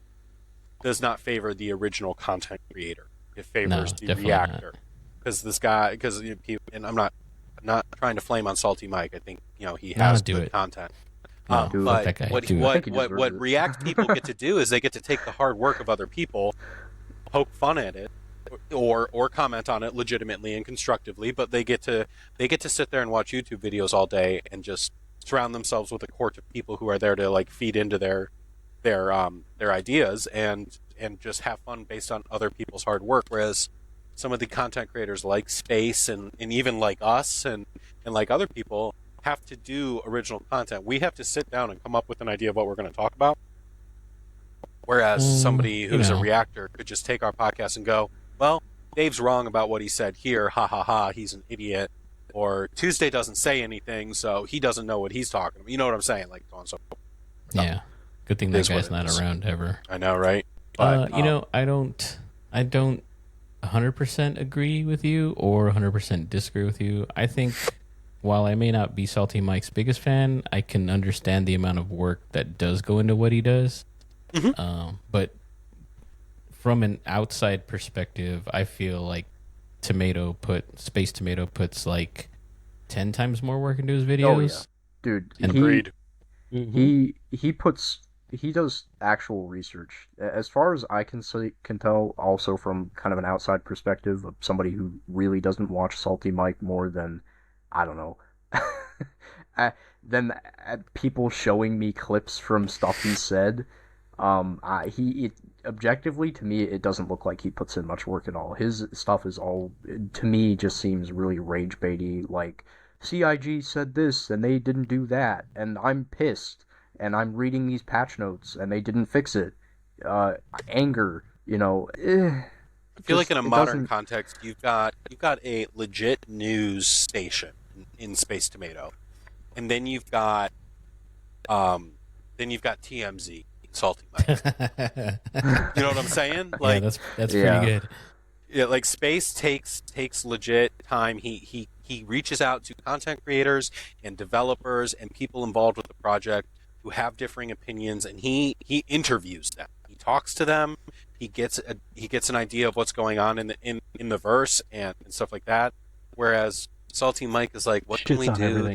does not favor the original content creator. It favors the reactor. Because this guy, and I'm not trying to flame on Salty Mike. I think he has good content. But what React people get to do is they get to take the hard work of other people, poke fun at it, or comment on it legitimately and constructively. But they get to sit there and watch YouTube videos all day and just surround themselves with a court of people who are there to like feed into their ideas and just have fun based on other people's hard work. Whereas some of the content creators like Space and even like us and like other people have to do original content. We have to sit down and come up with an idea of what we're going to talk about. Whereas somebody who's a reactor could just take our podcast and go, well, Dave's wrong about what he said here. Ha ha ha. He's an idiot. Or Tuesday doesn't say anything, so he doesn't know what he's talking about. You know what I'm saying? Like, so on so forth. Yeah. Good thing that guy's not around ever. I know, right? But, I don't 100% agree with you or 100% disagree with you. I think while I may not be Salty Mike's biggest fan, I can understand the amount of work that does go into what he does. But from an outside perspective, I feel like Space Tomato puts like 10 times more work into his videos. Oh, yeah. Dude, agreed. He does actual research. As far as I can tell, also from kind of an outside perspective of somebody who really doesn't watch Salty Mike more than, I don't know, than people showing me clips from stuff he said. Objectively, to me, it doesn't look like he puts in much work at all. His stuff is all, to me, just seems really rage baity. Like, CIG said this and they didn't do that, and I'm pissed. And I'm reading these patch notes, and they didn't fix it. Anger, I feel like in a modern context, you've got a legit news station in Space Tomato, and then you've got TMZ, Salty Mike. You know what I'm saying? Like, yeah, that's pretty good. Yeah, like Space takes legit time. He reaches out to content creators and developers and people involved with the project who have differing opinions, and he interviews them. He talks to them. He gets an idea of what's going on in the verse and stuff like that. Whereas Salty Mike is like, what can we do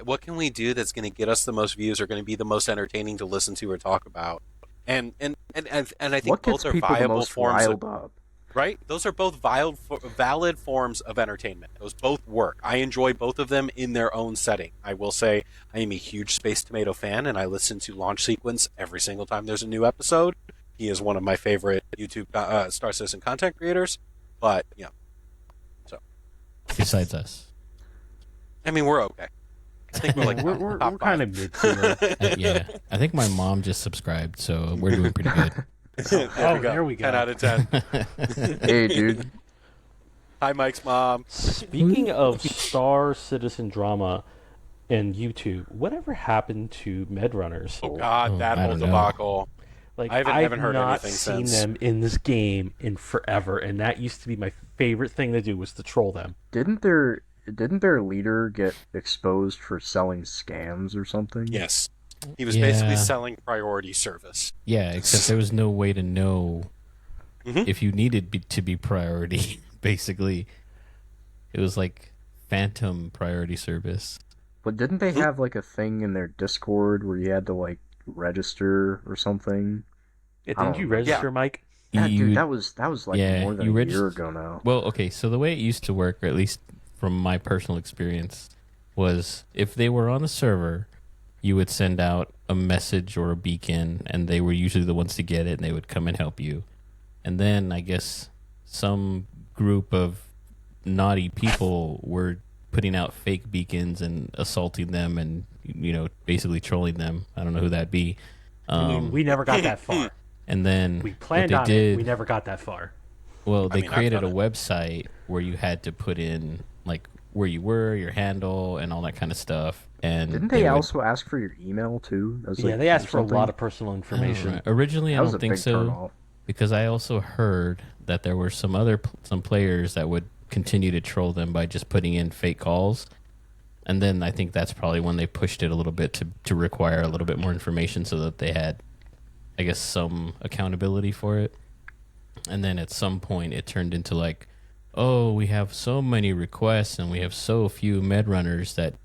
what can we do that's going to get us the most views or going to be the most entertaining to listen to or talk about? And I think both are viable forms of, right? Those are both valid forms of entertainment. Those both work. I enjoy both of them in their own setting. I will say I am a huge Space Tomato fan, and I listen to Launch Sequence every single time there's a new episode. He is one of my favorite YouTube Star Citizen content creators. But, so. Besides us. I mean, we're okay. I think we're like we're top kind of mid-tier. Yeah, I think my mom just subscribed, so we're doing pretty good. There we go. 10 out of 10. Hey, dude. Hi, Mike's mom. Speaking of Star Citizen drama and YouTube, whatever happened to Med Runners? Oh God, that I whole don't know. debacle. Like, I haven't heard not anything seen since. them in this game in forever, and that used to be my favorite thing to do, was to troll them. Didn't their leader get exposed for selling scams or something? Yes, he was Yeah. basically selling priority service. Yeah, except there was no way to know if you needed to be priority. Basically, it was like phantom priority service. But didn't they have like a thing in their Discord where you had to like register or something? Yeah, I didn't don't you know. register, Mike? Yeah, You- dude, that was like yeah, more than you a regis- year ago now. Well, okay, so the way it used to work, or at least from my personal experience, was if they were on the server, you would send out a message or a beacon, and they were usually the ones to get it, and they would come and help you. And then I guess some group of naughty people were putting out fake beacons and assaulting them and, you know, basically trolling them. I don't know who that'd be. We never got that far. And then We what planned they on did, it. We never got that far. well, they mean, I've created a done it. website where you had to put in like where you were, your handle, and all that kind of stuff. And Didn't they would- also ask for your email too? As, Yeah, like, they asked for a something? lot of personal I don't information. know. Originally, I That was don't a think big so turnoff. because I also heard that there were some players that would continue to troll them by just putting in fake calls. And then I think that's probably when they pushed it a little bit to require a little bit more information so that they had, I guess, some accountability for it. And then at some point it turned into like, oh, we have so many requests and we have so few med runners that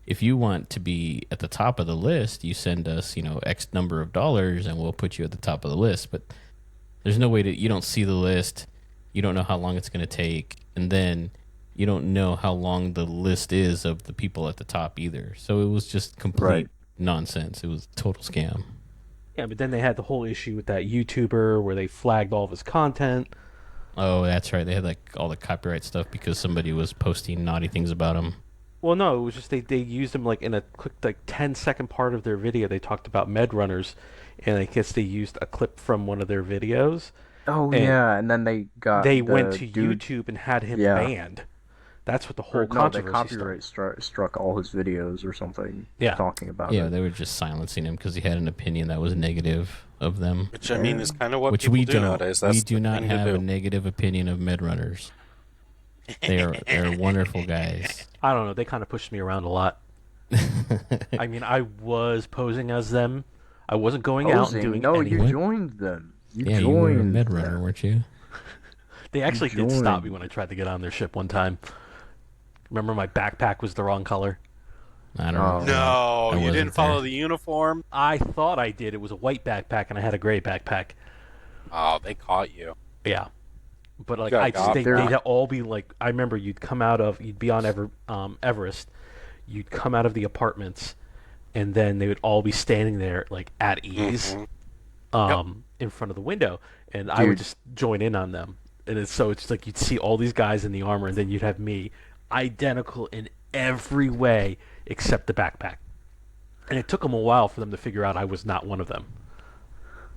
if you want to be at the top of the list, you send us, you know, X number of dollars and we'll put you at the top of the list. But there's no way to, you don't see the list. You don't know how long it's going to take. And then you don't know how long the list is of the people at the top either. So it was just complete Right. nonsense. It was a total scam. Yeah, but then they had the whole issue with that YouTuber where they flagged all of his content. Oh, that's right. They had like all the copyright stuff because somebody was posting naughty things about him. Well, no, it was just they used him like in a quick like 10-second part of their video. They talked about med runners, and I guess they used a clip from one of their videos. Oh And yeah, and then they got They the went to dude, YouTube and had him Yeah. banned. That's what the whole or, no, they controversy started. copyright struck all his videos or something. Yeah. Talking about Yeah, it. they were just silencing him because he had an opinion that was negative of them. Which I mean is kind of what Which people we do don't. nowadays. That's We do the not thing to have do. a negative opinion of med runners. They're wonderful guys. I don't know. They kind of pushed me around a lot. I mean, I was posing as them. I wasn't going out and Posing? doing No, anything. you joined them. You Yeah, joined you were a med runner, them. weren't you? They actually did stop joined. me when I tried to get on their ship one time. Remember, my backpack was the wrong color. I don't Oh. know. No, I you wasn't didn't follow there. the uniform. I thought I did. It was a white backpack, and I had a gray backpack. Oh, they caught you. Yeah, but like got I just, got there. they'd all be like. I remember you'd be on Everest. You'd come out of the apartments, and then they would all be standing there like at ease, in front of the window, and I would Dude. just join in on them. And it's like you'd see all these guys in the armor, and then you'd have me, identical in every way except the backpack. And it took them a while for them to figure out I was not one of them.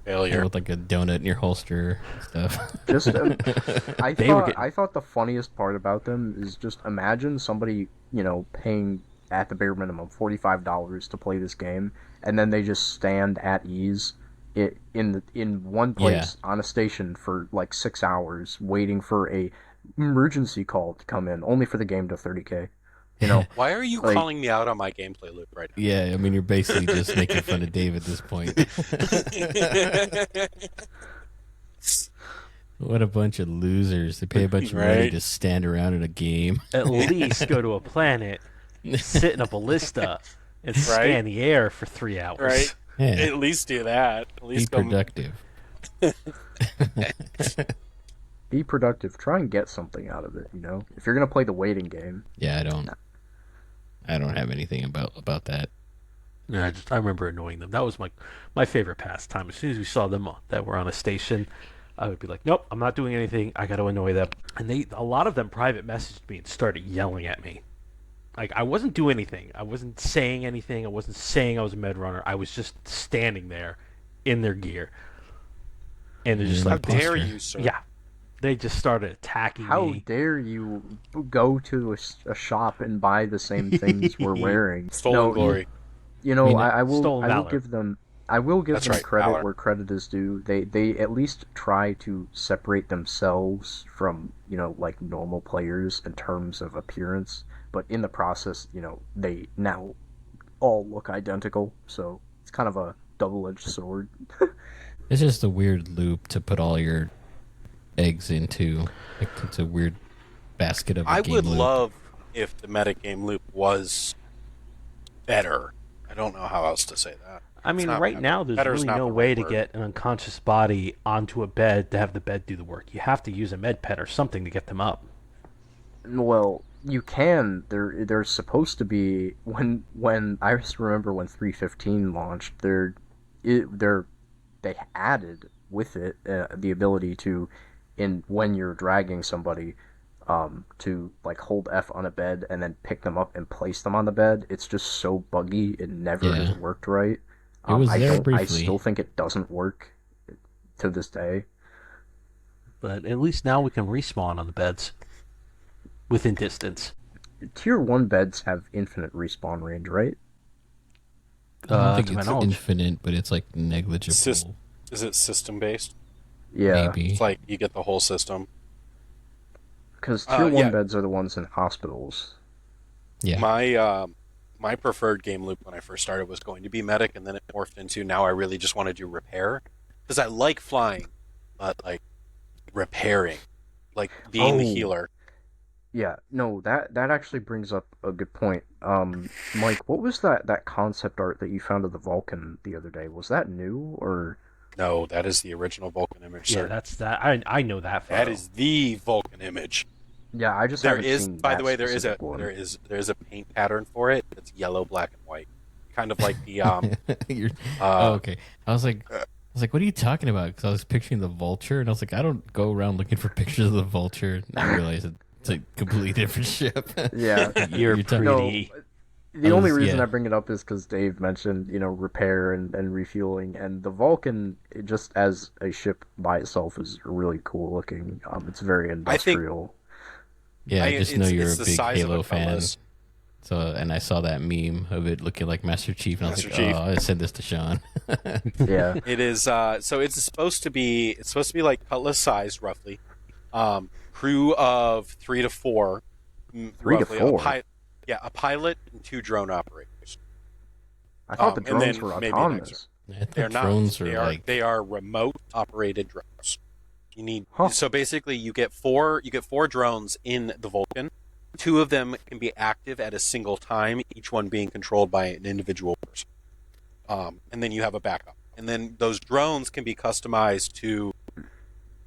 Yeah, Failure. with like a donut in your holster and stuff. Just, I They were thought getting- I thought the funniest part about them is just imagine somebody, you know, paying at the bare minimum $45 to play this game, and then they just stand at ease in one place on a station for like 6 hours, waiting for a emergency call to come in, only for the game to 30K. You know, Why are you Like- calling me out on my gameplay loop right Yeah, I mean, you're basically just making fun of Dave at this point. now? What a bunch of losers. They pay a bunch of money Right. to stand around in a game. At least go to a planet, sit in a ballista, and scan the air for 3 hours. Right? Yeah, At least do that. At be least go. productive. be productive. Try and get something out of it. You know, if you're gonna play the waiting game. Yeah, I don't have anything about that. Yeah, I remember annoying them. That was my favorite pastime. As soon as we saw them that were on a station, I would be like, nope, I'm not doing anything. I got to annoy them. And a lot of them private messaged me and started yelling at me. Like, I wasn't doing anything. I wasn't saying anything. I wasn't saying I was a med runner. I was just standing there in their gear. And they're just You're How an like, dare imposter. you, sir? yeah. They just started attacking How me. dare you go to a shop and buy the same things we're wearing? Stolen No, glory. You know, I mean, I will. stolen I will valor. give them. I will give That's them right, credit valor. where credit is due. They at least try to separate themselves from like normal players in terms of appearance. But in the process, they now all look identical. So it's kind of a double-edged sword. It's just a weird loop to put all your eggs into. Like, it's a weird basket of a I game would loop. love if the metagame loop was better. I don't know how else to say that. I It's mean, not right better. now, there's Better's really not no the way right to word. get an unconscious body onto a bed to have the bed do the work. You have to use a med pet or something to get them up. Well, you can. There's supposed to be when I just remember when 3.15 launched. They added with it the ability to, when you're dragging somebody, to like hold F on a bed and then pick them up and place them on the bed. It's just so buggy. It never has Yeah. worked right. It was I there don't. I briefly. still think it doesn't work to this day. But at least now we can respawn on the beds within distance. Tier 1 beds have infinite respawn range, right? I don't think To my it's knowledge. infinite, but it's like negligible. Is it system based? Yeah, Maybe. It's like you get the whole system. because tier 1 yeah. beds are the ones in hospitals. Yeah. My preferred game loop when I first started was going to be medic, and then it morphed into now I really just want to do repair because I like flying, but like repairing, like being the Oh. healer. Yeah, no, that actually brings up a good point. Mike, what was that concept art that you found of the Vulcan the other day? Was that new or? No, that is the original Vulcan image, Yeah, sir. that's that. I know that photo. That is the Vulcan image. Yeah, I just There haven't is, seen by that the way, there is specific one. You're- oh, okay. I was like, what are you talking about? Because I was picturing the vulture, and I was like, I don't go around looking for pictures of the vulture. And I realized it's a completely different ship. Yeah. You're talking- pretty. The only reason yeah. I bring it up is because Dave mentioned, repair and refueling, and the Vulcan, just as a ship by itself, is really cool looking. It's very industrial. Yeah, I just know you're it's a the big size of Halo a fan. Cutlass. So, and I saw that meme of it looking like Master Chief, and I was Master like, Chief. oh, I send this to Sean. Yeah. It is so it's supposed to be like Cutlass size roughly. Crew of 3 to 4. 3 to roughly. 4? A pilot and 2 drone operators. I thought the and drones then were maybe an autonomous. I thought They're not. drones are They are like they are remote operated drones. You need Huh. so basically you get four drones in the Vulcan. 2 of them can be active at a single time, each one being controlled by an individual person. And then you have a backup. And then those drones can be customized to.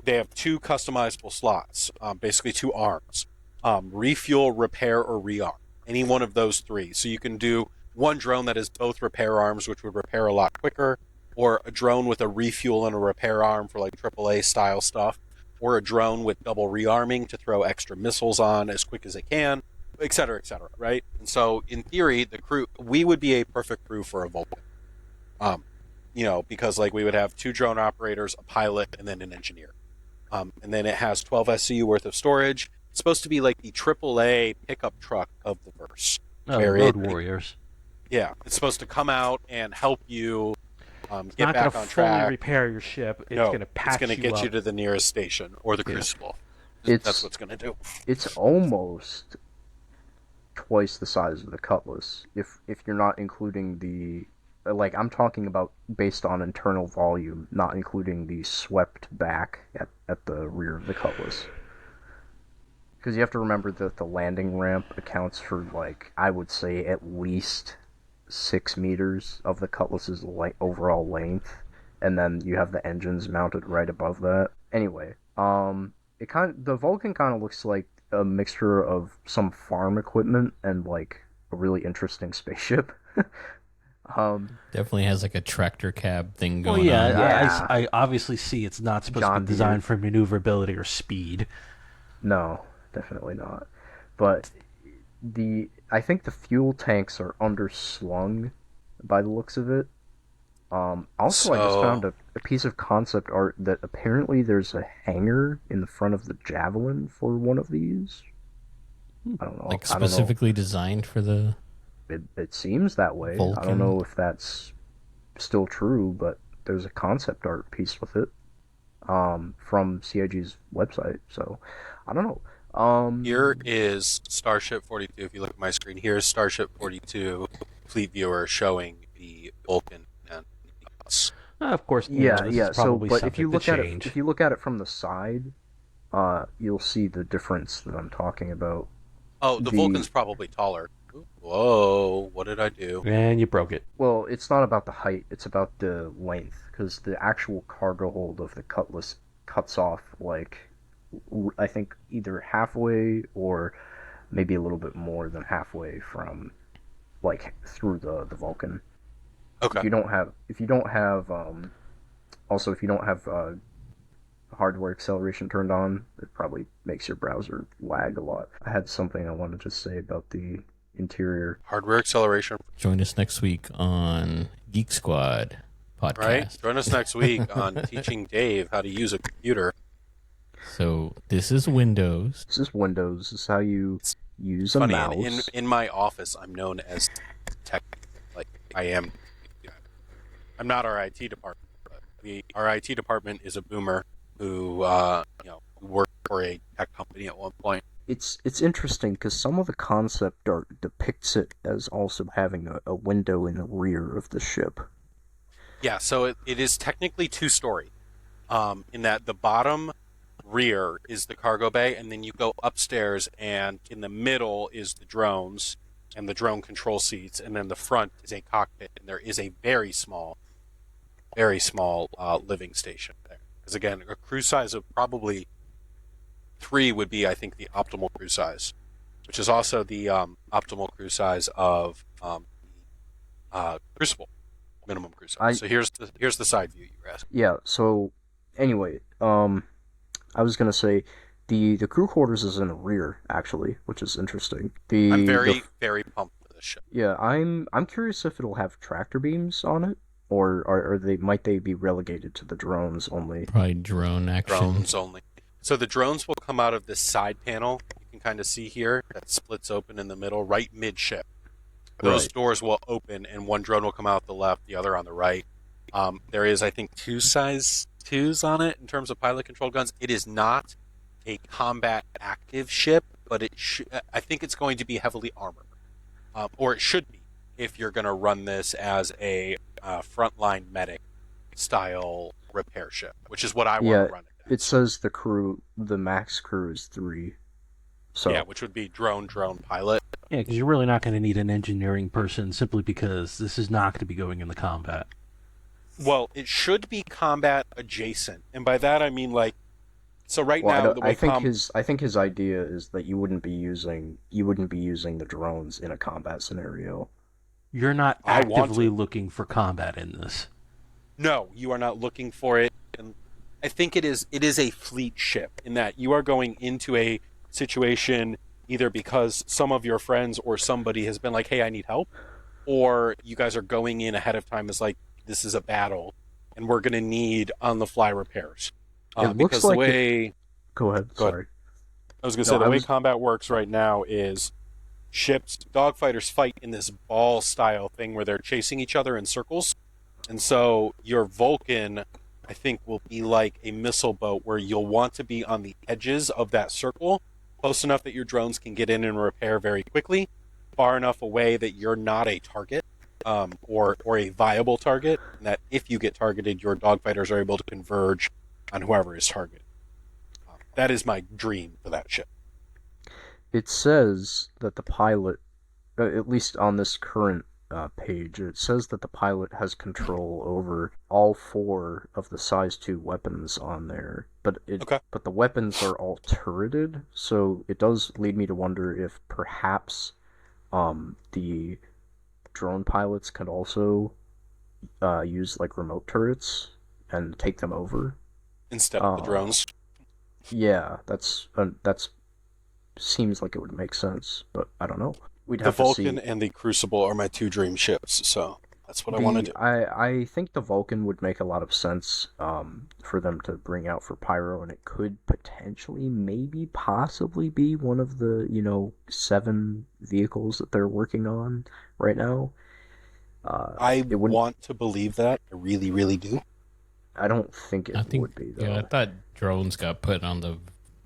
They have 2 customizable slots, basically 2 arms: refuel, repair, or rearm. Any one of those 3. So you can do one drone that is both repair arms, which would repair a lot quicker, or a drone with a refuel and a repair arm for like AAA style stuff, or a drone with double rearming to throw extra missiles on as quick as it can, et cetera, right? And so, in theory, the crew, we would be a perfect crew for a Vulcan. Because like we would have 2 drone operators, a pilot, and then an engineer. And then it has 12 SCU worth of storage. It's supposed to be like the AAA pickup truck of the verse. where Road it- Warriors. Yeah, it's supposed to come out and help you It's get not back gonna on fully track. repair your ship. It's No, gonna patch it's going to get up. you to the nearest station or the Yeah. Crucible. It's- That's what's going to do. It's almost twice the size of the Cutlass if you're not including the I'm talking about based on internal volume, not including the swept back at the rear of the Cutlass. Because you have to remember that the landing ramp accounts for I would say at least 6 meters of the Cutlass's overall length, and then you have the engines mounted right above that. Anyway, the Vulcan kind of looks like a mixture of some farm equipment and a really interesting spaceship. definitely has like a tractor cab thing Well, going yeah, on. Yeah. I obviously see it's not supposed John to be designed for maneuverability or speed. No, definitely not. But I think the fuel tanks are underslung by the looks of it. Also, I just found a piece of concept art that apparently there's a hanger in the front of the Javelin for one of these. I don't know. Like specifically designed for the... It seems that way. Vulcan? I don't know if that's still true, but there's a concept art piece with it from CIG's website, so I don't know. Here is Starship 42. If you look at my screen, here's Starship 42 Fleet Viewer showing the Vulcan and the Cutlass. Of course, yeah. So, but if you look at change. if you look at it from the side, you'll see the difference that I'm talking about. Oh, the Vulcan's probably taller. Whoa, what did I do? And you broke it. Well, it's not about the height, it's about the length, because the actual cargo hold of the Cutlass cuts off, like, I think either halfway or maybe a little bit more than halfway from, like, through the Vulcan. Okay. If you don't have hardware acceleration turned on, it probably makes your browser lag a lot. I had something I wanted to say about the interior. Hardware acceleration. Join us next week on Geek Squad podcast. Right? Join us next week on teaching Dave how to use a computer. So this is Windows. This is Windows. This is how you use a Funny, mouse. in my office, I'm known as tech. Like, I'm not our IT department. But our IT department is a boomer who worked for a tech company at one point. It's interesting because some of the concept art depicts it as also having a window in the rear of the ship. Yeah, so it is technically two-story, in that the bottom rear is the cargo bay, and then you go upstairs, and in the middle is the drones and the drone control seats, and then the front is a cockpit, and there is a very small living station there. Because again, a crew size of probably 3 would be, I think, the optimal crew size, which is also the optimal crew size of Crucible, minimum crew size. So here's the side view you were asking. Yeah. So anyway, I was gonna say the crew quarters is in the rear actually, which is interesting. I'm very pumped for this ship. Yeah, I'm curious if it'll have tractor beams on it, or might they be relegated to the drones only? Probably drone action. Drones only. So the drones will come out of this side panel. You can kind of see here that splits open in the middle, right midship. Those doors will open, and one drone will come out the left, the other on the right. There is, I think, 2 size 2s on it in terms of pilot control guns. It is not a combat active ship, but I think it's going to be heavily armored, or it should be if you're going to run this as a frontline medic style repair ship, which is what I want to run it as. It says the max crew is 3. So yeah, which would be drone pilot. Yeah, because you're really not going to need an engineering person simply because this is not going to be going in the combat. Well, it should be combat adjacent, and by that I mean like. So right now, the way I think his idea is that you wouldn't be using the drones in a combat scenario. You're not actively looking for combat in this. No, you are not looking for it. And I think it is a fleet ship in that you are going into a situation either because some of your friends or somebody has been like, hey, I need help, or you guys are going in ahead of time as like, this is a battle, and we're going to need on-the-fly repairs. It looks like Go ahead. Sorry. I was going to say, the way combat works right now is ships, dogfighters fight in this ball-style thing where they're chasing each other in circles. And so your Vulcan, I think, will be like a missile boat where you'll want to be on the edges of that circle, close enough that your drones can get in and repair very quickly, far enough away that you're not a target, or a viable target, and that if you get targeted, your dogfighters are able to converge on whoever is targeted. That is my dream for that ship. It says that the pilot, at least on this current page, it says that the pilot has control over all 4 of the size 2 weapons on there. But the weapons are all turreted, so it does lead me to wonder if perhaps the drone pilots could also use like remote turrets and take them over instead of the drones. Yeah, that's seems like it would make sense, but I don't know. we'd The have to Vulcan see. and the Crucible are my two dream ships, so that's what I want to do. I think the Vulcan would make a lot of sense for them to bring out for Pyro, and it could potentially, maybe, possibly be one of the 7 vehicles that they're working on right now. I It wouldn't. want to believe that. I really, really do. I don't think it I think would be though. yeah, I thought drones got put on the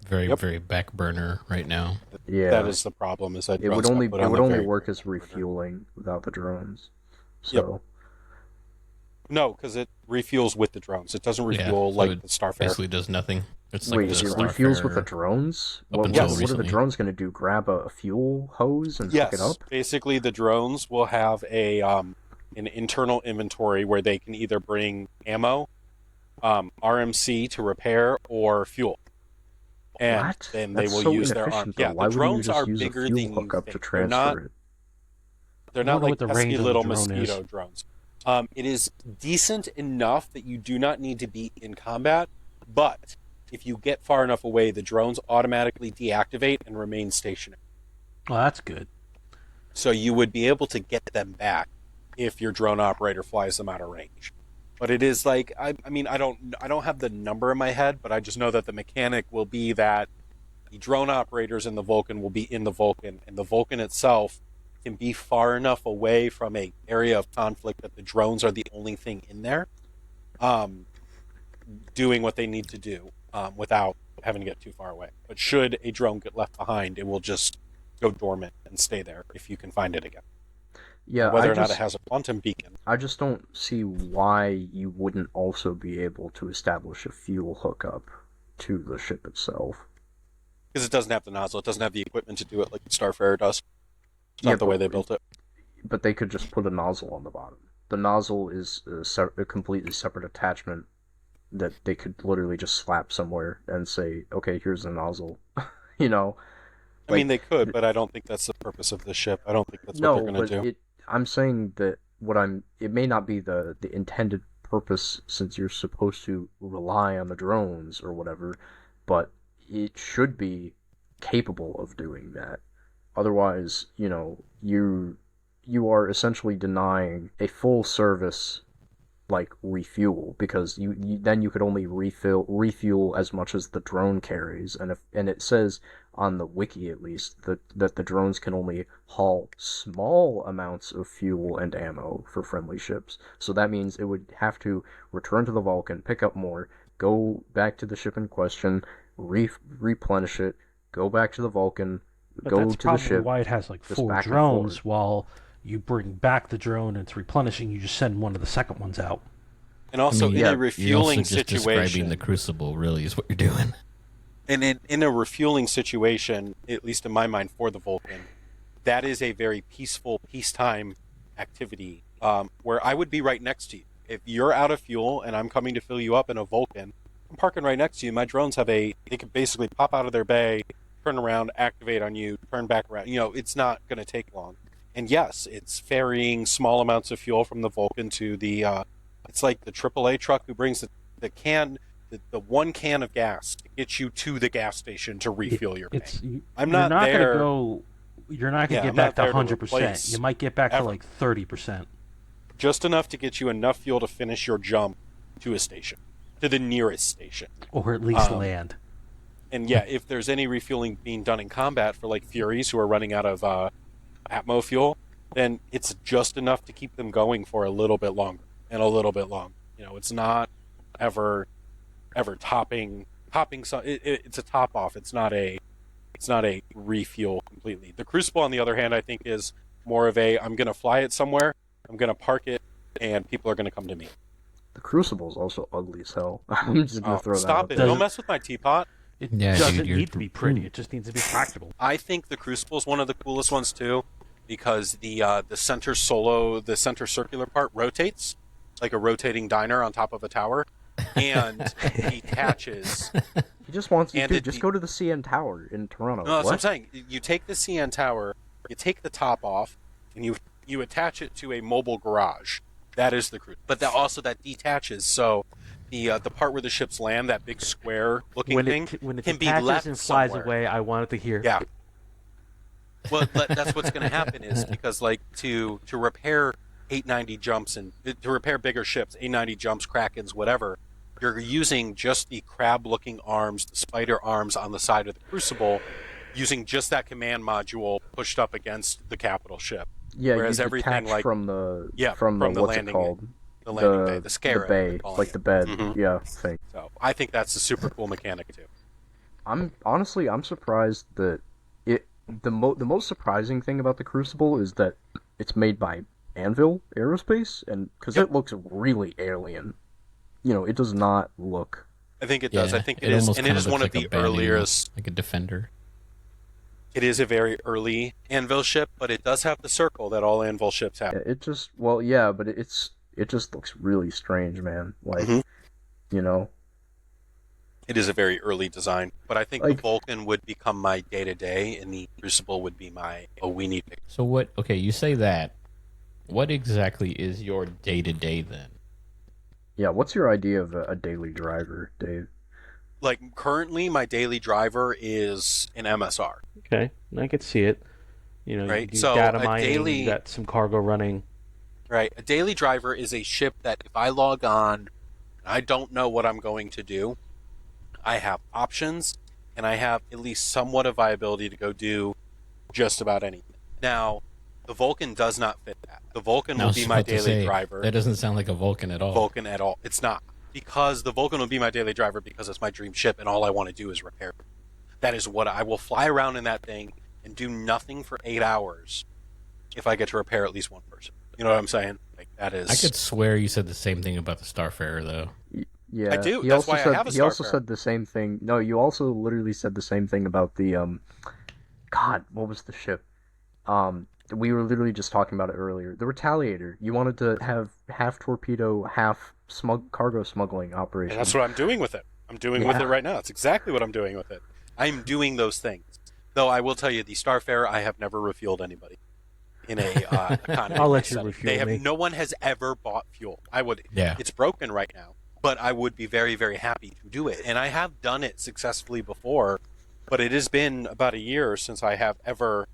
very Yep. very back burner right now. Yeah, That is the problem. Is that it would drones got only put on the work very- as refueling without the drones. So No, because it refuels with the drones. It doesn't Yeah, refuel so like it the Starfare. Basically does nothing. It's like wait, the it refuels with the Starfare drones? up What, until what are the recently. drones going to do? Grab a fuel hose and Yes, hook it up? basically the drones will have an internal inventory where they can either bring ammo, RMC to repair, or fuel. And What? then they That's will so use their inefficient, arms. though. Yeah, Why the wouldn't you drones just are use a bigger fuel than you hookup to think. transfer it? They're I not wonder like what the pesky range of the little drone mosquito is. drones. It is decent enough that you do not need to be in combat, but if you get far enough away, the drones automatically deactivate and remain stationary. Well, that's good. So you would be able to get them back if your drone operator flies them out of range. But it is like I mean I don't have the number in my head, but I just know that the mechanic will be that the drone operators in the Vulcan will be in the Vulcan, and the Vulcan itself can be far enough away from a area of conflict that the drones are the only thing in there, doing what they need to do without having to get too far away. But should a drone get left behind, it will just go dormant and stay there if you can find it again. Yeah, Whether or not it has a quantum beacon. I just don't see why you wouldn't also be able to establish a fuel hookup to the ship itself. Because it doesn't have the nozzle. It doesn't have the equipment to do it like the Starfarer does. It's not Yeah, the way but- they built it. But they could just put a nozzle on the bottom. The nozzle is a completely separate attachment that they could literally just slap somewhere and say, okay, here's the nozzle. you know? I mean, they could, but I don't think that's the purpose of the ship. I don't think that's what No, they're going to but do. I'm saying that it may not be the intended purpose since you're supposed to rely on the drones or whatever, but it should be capable of doing that. Otherwise, you are essentially denying a full service like refuel because you then you could only refuel as much as the drone carries, and it says on the wiki at least that the drones can only haul small amounts of fuel and ammo for friendly ships. So that means it would have to return to the Vulcan, pick up more, go back to the ship in question, replenish it, go back to the Vulcan, But go that's to the probably ship. why it has like just 4 back and drones, forth. while you bring back the drone and it's replenishing, you just send one of the second ones out. And also, in yeah, a You're also refueling just describing situation, the Crucible, really, is what you're doing. and in a refueling situation, at least in my mind, for the Vulcan, that is a very peaceful, peacetime activity where I would be right next to you. If you're out of fuel and I'm coming to fill you up in a Vulcan, I'm parking right next to you. My drones they could basically pop out of their bay, turn around, activate on you, turn back around. It's not going to take long. And yes, it's ferrying small amounts of fuel from the Vulcan to the, it's like the AAA truck who brings the can, the 1 can of gas to get you to the gas station to refuel your tank. I'm You're not not there. You're not Yeah, gonna I'm get back not to there to 100%. replace You might get back to ever. like 30%. Just enough to get you enough fuel to finish your jump to a station, to the nearest station. Or at least land. And yeah, if there's any refueling being done in combat for like Furies who are running out of Atmo fuel, then it's just enough to keep them going for a little bit longer and a little bit longer. It's not ever topping. It's a top off. It's not a refuel completely. The Crucible, on the other hand, I think is more of I'm going to fly it somewhere, I'm going to park it, and people are going to come to me. The Crucible's also ugly as hell. I'm just gonna throw that Stop out it! there. Don't mess with my teapot. It Yeah, doesn't dude, you're- need to be pretty. It just needs to be practical. I think the Crucible is one of the coolest ones too, because the center circular part rotates like a rotating diner on top of a tower, and detaches. He just wants you And to it- just go to the CN Tower in Toronto. No, that's what I'm What? saying. You take the CN tower, you take the top off, and you attach it to a mobile garage. That is the Crucible. But that detaches, so the part where the ships land, that big square looking When thing, it can be detaches left and flies somewhere. away, I wanted to hear. Yeah. Well, that's what's going to happen is because like to repair 890 jumps and to repair bigger ships, 890 jumps, Krakens, whatever, you're using just the crab-looking arms, the spider arms on the side of the Crucible, using just that command module pushed up against the capital ship. Yeah, whereas you everything detach like from the from the what's landing, it called? the landing bay, the Scarab, bay, like the bed. Mm-hmm. Yeah, thing. So I think that's a super cool mechanic too. I'm surprised that the most surprising thing about the Crucible is that it's made by Anvil Aerospace, and because it looks really alien. You know, it does not look. I think it does. Yeah, I think it is, and it is one of the earliest, like a Defender. It is a very early Anvil ship, but it does have the circle that all Anvil ships have. It just, well, yeah, but it just looks really strange, man. Like, you know. It is a very early design, but I think Like, the Vulcan would become my day-to-day, and the Crucible would be my, we need it. So what, okay, you say that. What exactly is your day-to-day then? Yeah, what's your idea of a daily driver, Dave? Like, currently, my daily driver is an MSR. Okay, I could see it. You know, Right, you do so data a mining, daily- you got some cargo running. Right, a daily driver is a ship that if I log on, I don't know what I'm going to do, I have options, and I have at least somewhat of viability to go do just about anything. Now, the Vulcan does not fit that. The Vulcan will be my daily driver. That doesn't sound like a Vulcan at all. Vulcan at all. It's not. Because the Vulcan will be my daily driver because it's my dream ship, and all I want to do is repair it. That is what I will fly around in that thing and do nothing for 8 hours if I get to repair at least one person. You know what I'm saying? Like, that is. I could swear you said the same thing about the Starfarer, though. Yeah, I do. He That's also why said, I have a He also Starfarer. said the same thing. No, you also literally said the same thing about the God, what was the ship? We were literally just talking about it earlier. The Retaliator. You wanted to have half torpedo, half cargo smuggling operation. And that's what I'm doing with it. I'm doing with it right now. It's exactly what I'm doing with it. I'm doing those things. Though I will tell you, the Starfarer, I have never refueled anybody in a economy. I'll let you setting. refuel me. No one has ever bought fuel. I would. Yeah. It's broken right now, but I would be very, very happy to do it. And I have done it successfully before, but it has been about a year since I have ever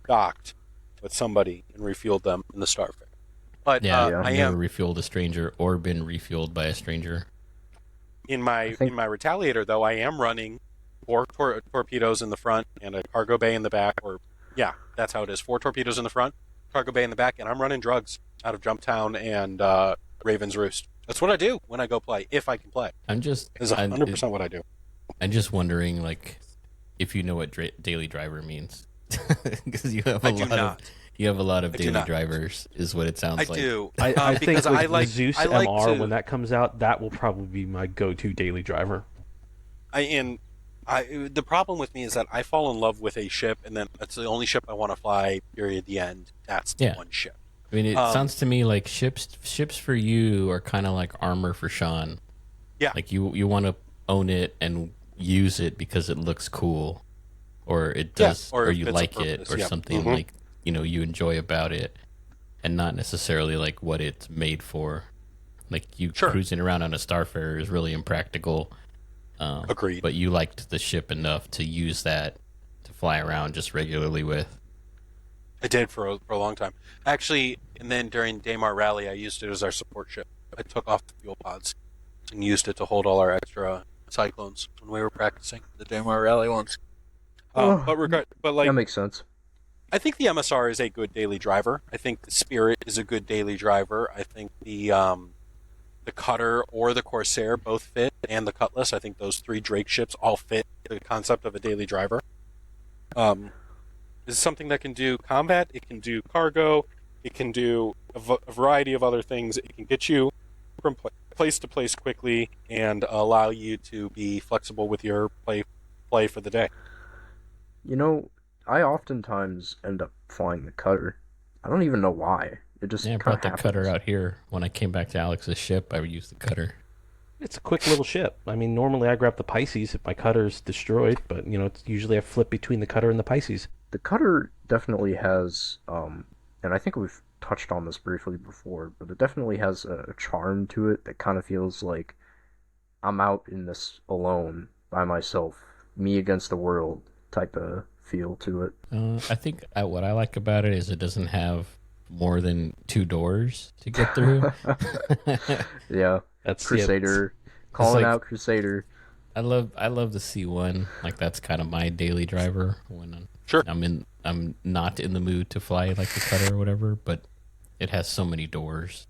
docked with somebody and refueled them in the Starfarer. But Yeah, I I've never am refueled a stranger or been refueled by a stranger. in my Retaliator though. I am running 4 torpedoes in the front and a cargo bay in the back. Or yeah, that's how it is. 4 torpedoes in the front, cargo bay in the back, and I'm running drugs out of Jumptown and Raven's Roost. That's what I do when I go play, if I can play. Is 100% what I do. I'm just wondering, like, if you know what daily driver means, because you have a lot of daily drivers, is what it sounds like. I do. I think because with I like the Zeus I like MR, to, when that comes out, that will probably be my go-to daily driver. The problem with me is that I fall in love with a ship, and then that's the only ship I want to fly. Period. The end. That's the one ship. I mean, it sounds to me like ships for you are kind of like armor for Sean. Yeah. Like you want to own it and use it because it looks cool, or it does, or you like it, or something like you enjoy about it, and not necessarily like what it's made for. Like you cruising around on a Starfarer is really impractical. Agreed. But you liked the ship enough to use that to fly around just regularly with. I did for a long time, actually. And then during Daymar Rally, I used it as our support ship. I took off the fuel pods and used it to hold all our extra cyclones when we were practicing the Daymar Rally ones. But that makes sense. I think the MSR is a good daily driver. I think the Spirit is a good daily driver. I think the Cutter or the Corsair both fit, and the Cutlass. I think those 3 Drake ships all fit the concept of a daily driver. This is something that can do combat, it can do cargo, it can do a variety of other things. It can get you from place to place quickly and allow you to be flexible with your play for the day. You know, I oftentimes end up flying the Cutter. I don't even know why. It just I brought the Cutter out here when I came back to Alex's ship. I would use the Cutter. It's a quick little ship. I mean, normally I grab the Pisces if my Cutter's destroyed, but it's usually I flip between the Cutter and the Pisces. The Cutter definitely has, and I think we've touched on this briefly before, but it definitely has a charm to it that kind of feels like I'm out in this alone by myself, me against the world type of feel to it. I think what I like about it is it doesn't have more than 2 doors to get through. Yeah, That's Crusader, calling out Crusader. I love the C1. Like that's kind of my daily driver when Sure. I'm not in the mood to fly like the Cutter or whatever, but it has so many doors,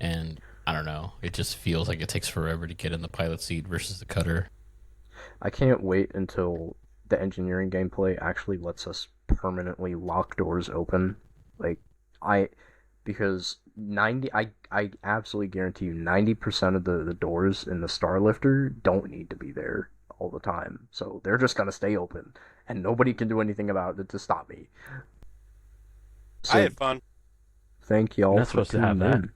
and I don't know, it just feels like it takes forever to get in the pilot seat versus the Cutter. I can't wait until the engineering gameplay actually lets us permanently lock doors open. Like because I absolutely guarantee you 90% of the doors in the Starlifter don't need to be there all the time. So they're just gonna stay open and nobody can do anything about it to stop me. So, I had fun. thank y'all You're not for supposed to have tuning that. in.